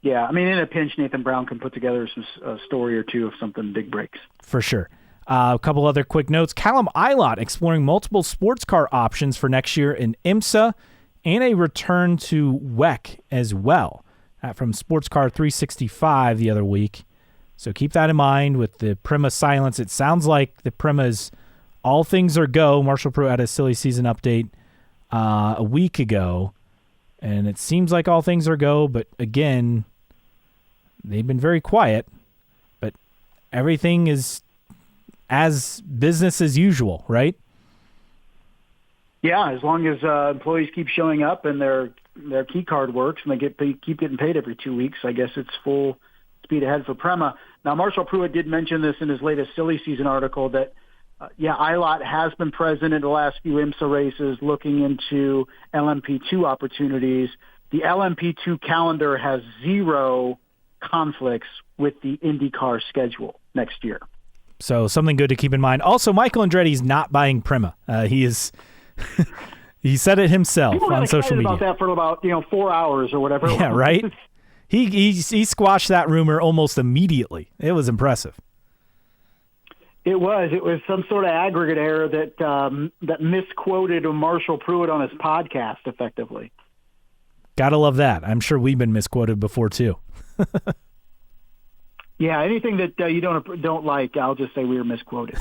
Yeah, I mean, in a pinch, Nathan Brown can put together a story or two if something big breaks. For sure. A couple other quick notes. Callum Eilot exploring multiple sports car options for next year in IMSA and a return to WEC as well. From Sports Car 365 the other week. So keep that in mind with the Prema silence. It sounds like the Prema's all things are go. Marshall Pruitt had a silly season update a week ago, and it seems like all things are go, but again, they've been very quiet, but everything is as business as usual, right? Yeah, as long as employees keep showing up and their key card works and they keep getting paid every 2 weeks, I guess it's full speed ahead for Prema. Now, Marshall Pruitt did mention this in his latest silly season article that, Eilot has been present in the last few IMSA races looking into LMP2 opportunities. The LMP2 calendar has zero conflicts with the IndyCar schedule next year. So something good to keep in mind. Also, Michael Andretti's not buying Prema. He is... He said it himself on social media. About that for about 4 hours or whatever. Yeah, right. He squashed that rumor almost immediately. It was impressive. It was some sort of aggregate error that misquoted Marshall Pruitt on his podcast. Effectively, gotta love that. I'm sure we've been misquoted before too. Yeah, anything that you don't like, I'll just say we were misquoted.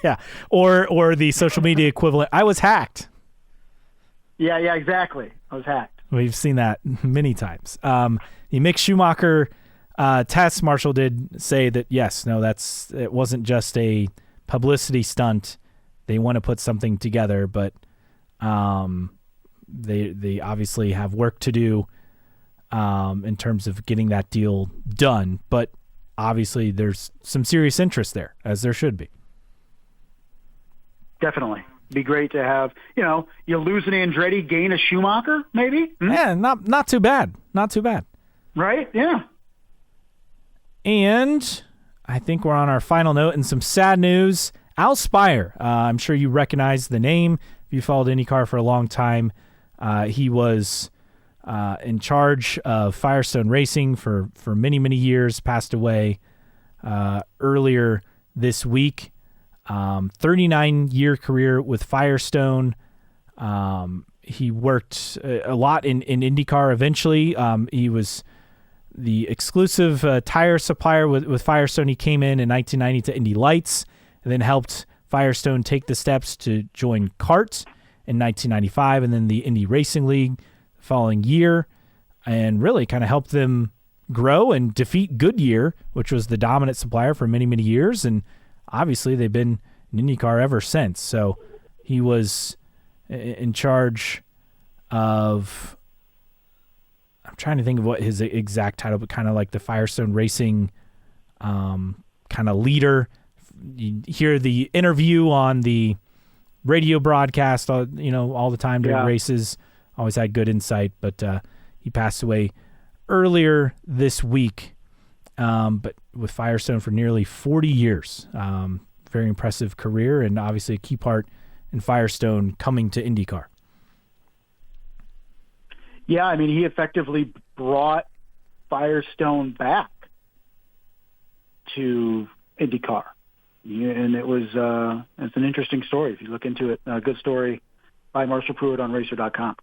Yeah, or the social media equivalent. I was hacked. Yeah, exactly. I was hacked. We've seen that many times. The Mick Schumacher test, Marshall did say that it wasn't just a publicity stunt. They want to put something together, but they obviously have work to do in terms of getting that deal done. But obviously there's some serious interest there, as there should be. Definitely. Be great to have, you lose an Andretti, gain a Schumacher, maybe? Yeah, not too bad. Not too bad. Right? Yeah. And I think we're on our final note and some sad news. Al Spire, I'm sure you recognize the name. If you followed IndyCar for a long time, he was in charge of Firestone Racing for many, many years, passed away earlier this week. 39-year career with Firestone. He worked a lot in IndyCar eventually. He was the exclusive tire supplier with Firestone. He came in 1990 to Indy Lights and then helped Firestone take the steps to join CART in 1995 and then the Indy Racing League the following year, and really kind of helped them grow and defeat Goodyear, which was the dominant supplier for many, many years. And obviously they've been in IndyCar ever since. So he was in charge of, I'm trying to think of what his exact title, but kind of like the Firestone Racing kind of leader. You hear the interview on the radio broadcast, all the time during races. Always had good insight, but he passed away earlier this week. But with Firestone for nearly 40 years. Very impressive career, and obviously a key part in Firestone coming to IndyCar. Yeah, I mean, he effectively brought Firestone back to IndyCar. And it was it's an interesting story. If you look into it, a good story by Marshall Pruitt on Racer.com.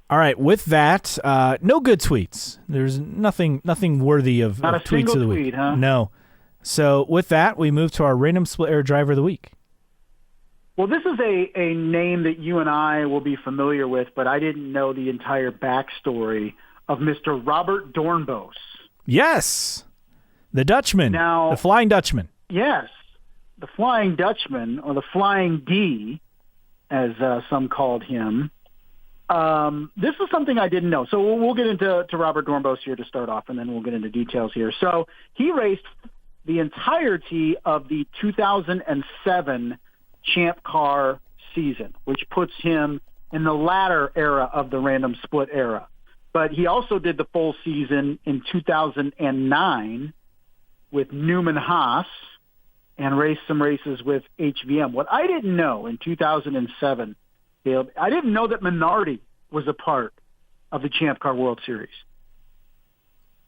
All right, with that, no good tweets. There's nothing worthy of tweets of the week. Huh? No. So with that, we move to our random split air driver of the week. Well, this is a name that you and I will be familiar with, but I didn't know the entire backstory of Mr. Robert Dornbos. Yes, the Dutchman, the Flying Dutchman. Yes, the Flying Dutchman, or the Flying D, as some called him. This is something I didn't know. So we'll get into Robert Dornbos here to start off, and then we'll get into details here. So he raced the entirety of the 2007 Champ Car season, which puts him in the latter era of the random split era. But he also did the full season in 2009 with Newman Haas and raced some races with HVM. What I didn't know in 2007, I didn't know that Minardi was a part of the Champ Car World Series.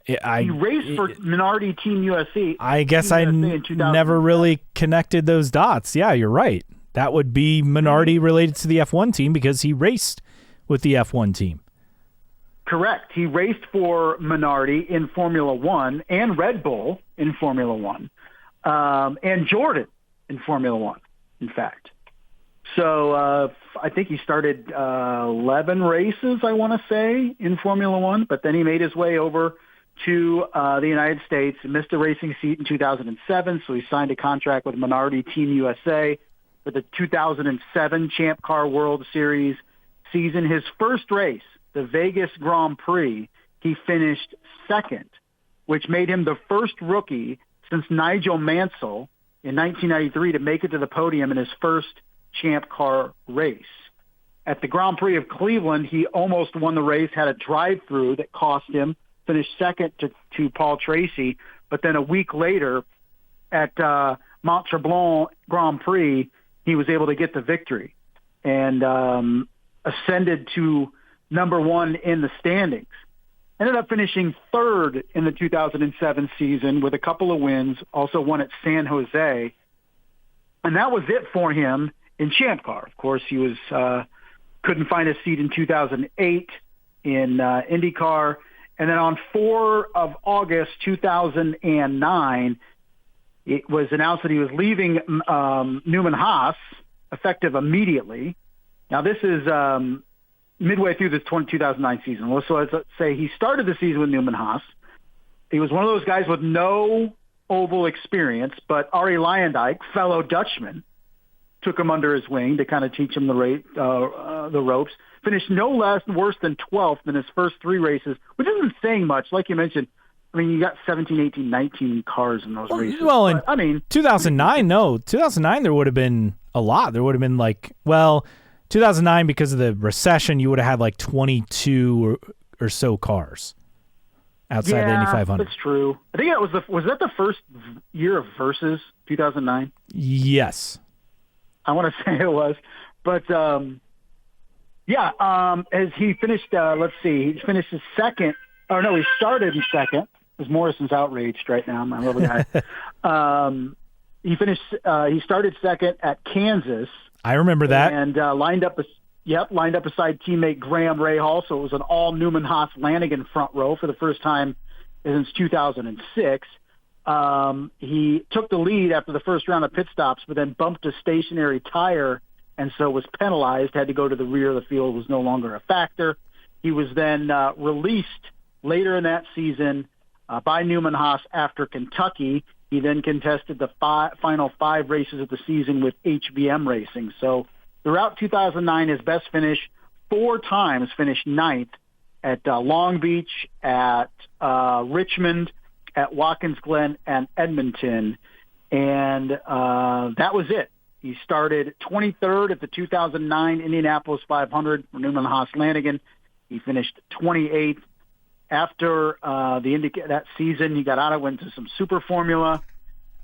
He raced for Minardi Team USA. I guess I never really connected those dots. Yeah, you're right. That would be Minardi related to the F1 team because he raced with the F1 team. Correct. He raced for Minardi in Formula One and Red Bull in Formula One, and Jordan in Formula One, in fact. So I think he started 11 races, I want to say, in Formula One, but then he made his way over to the United States, missed a racing seat in 2007, so he signed a contract with Minardi Team USA for the 2007 Champ Car World Series season. His first race, the Vegas Grand Prix, he finished second, which made him the first rookie since Nigel Mansell in 1993 to make it to the podium in his first Champ Car race. At the Grand Prix of Cleveland, he almost won the race, had a drive-through that cost him, finished second to Paul Tracy, but then a week later at Mont Tremblant Grand Prix, he was able to get the victory and ascended to number one in the standings. Ended up finishing third in the 2007 season with a couple of wins, also won at San Jose. And that was it for him in Champ Car. Of course, he was couldn't find a seat in 2008 in IndyCar. And then on 4 of August 2009, it was announced that he was leaving Newman Haas, effective immediately. Now, this is midway through the 2009 season. So let's say he started the season with Newman Haas. He was one of those guys with no oval experience, but Arie Luyendyk, fellow Dutchman, took him under his wing to kind of teach him the ropes. Finished no worse than 12th in his first 3 races, which isn't saying much. Like you mentioned, I mean, you got 17, 18, 19 cars in those races. Well, in 2009, there would have been a lot. There would have been 2009, because of the recession, you would have had 22 or so cars outside the Indy 500. That's true. I think was that the first year of Versus, 2009? Yes. I want to say it was. But, as he finished, he finished his second. Oh, no, he started in second. Because Morrison's outraged right now, my little guy. He started second at Kansas. I remember that. And lined up beside teammate Graham Rahal. So it was an all Newman Haas Lanigan front row for the first time since 2006. He took the lead after the first round of pit stops, but then bumped a stationary tire, and so was penalized, had to go to the rear of the field, was no longer a factor. He was then released later in that season by Newman Haas after Kentucky. He then contested the final 5 races of the season with HBM Racing. So throughout 2009, his best finish 4 times, finished 9th at Long Beach, at Richmond, at Watkins Glen, and Edmonton. And that was it. He started 23rd at the 2009 Indianapolis 500 for Newman Haas Lanigan. He finished 28th. After that season, he got out, went to some Super Formula,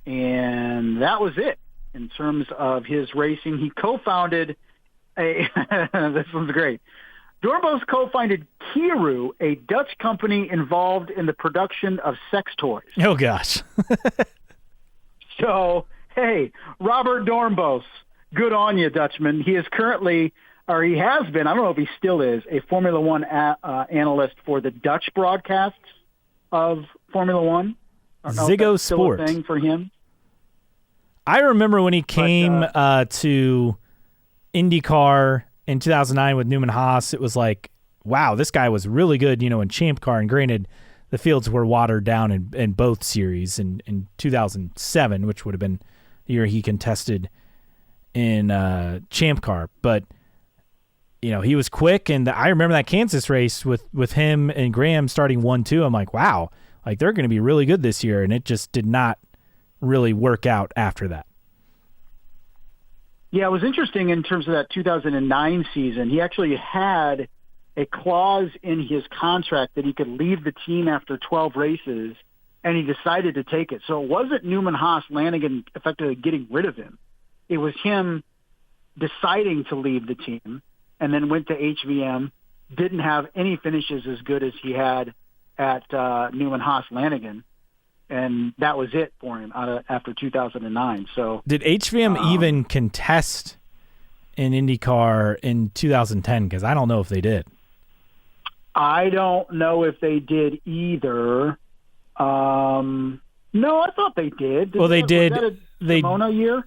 and that was it in terms of his racing. He co-founded this one's great. Dornbos co-founded Kiru, a Dutch company involved in the production of sex toys. Oh, gosh. So, hey, Robert Dornbos, good on you, Dutchman. He is currently... or he has been, I don't know if he still is, a Formula One analyst for the Dutch broadcasts of Formula One. Ziggo Sport. Still a thing for him. I remember when he came to IndyCar in 2009 with Newman Haas, it was like, wow, this guy was really good, in Champ Car. And granted, the fields were watered down in both series in 2007, which would have been the year he contested in Champ Car. But he was quick, and I remember that Kansas race with him and Graham starting 1-2. I'm like, wow, they're going to be really good this year, and it just did not really work out after that. Yeah, it was interesting in terms of that 2009 season. He actually had a clause in his contract that he could leave the team after 12 races, and he decided to take it. So it wasn't Newman Haas Lanigan effectively getting rid of him. It was him deciding to leave the team, and then went to HVM, didn't have any finishes as good as he had at Newman Haas Lanigan, and that was it for him after 2009. So did HVM even contest in IndyCar in 2010? Because I don't know if they did. I don't know if they did either. No, I thought they did. They did. Was that a Simona year?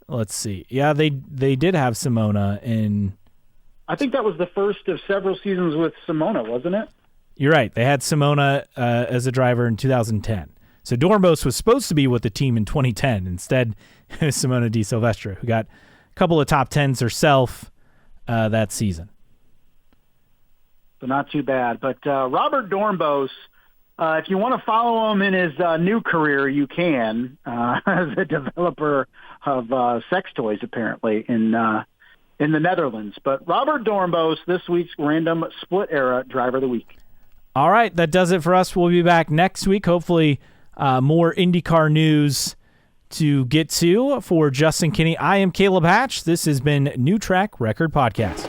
Let's see. Yeah, they did have Simona in... I think that was the first of several seasons with Simona, wasn't it? You're right. They had Simona as a driver in 2010. So Dornbos was supposed to be with the team in 2010. Instead, it was Simona Di Silvestro, who got a couple of top tens herself that season. So not too bad. But Robert Dornbos, if you want to follow him in his new career, you can, as a developer of sex toys, apparently, in the Netherlands. But Robert Dornbos, this week's Random Split Era Driver of the Week. All right, that does it for us. We'll be back next week. Hopefully more IndyCar news to get to. For Justin Kinney, I am Caleb Hatch. This has been New Track Record Podcast.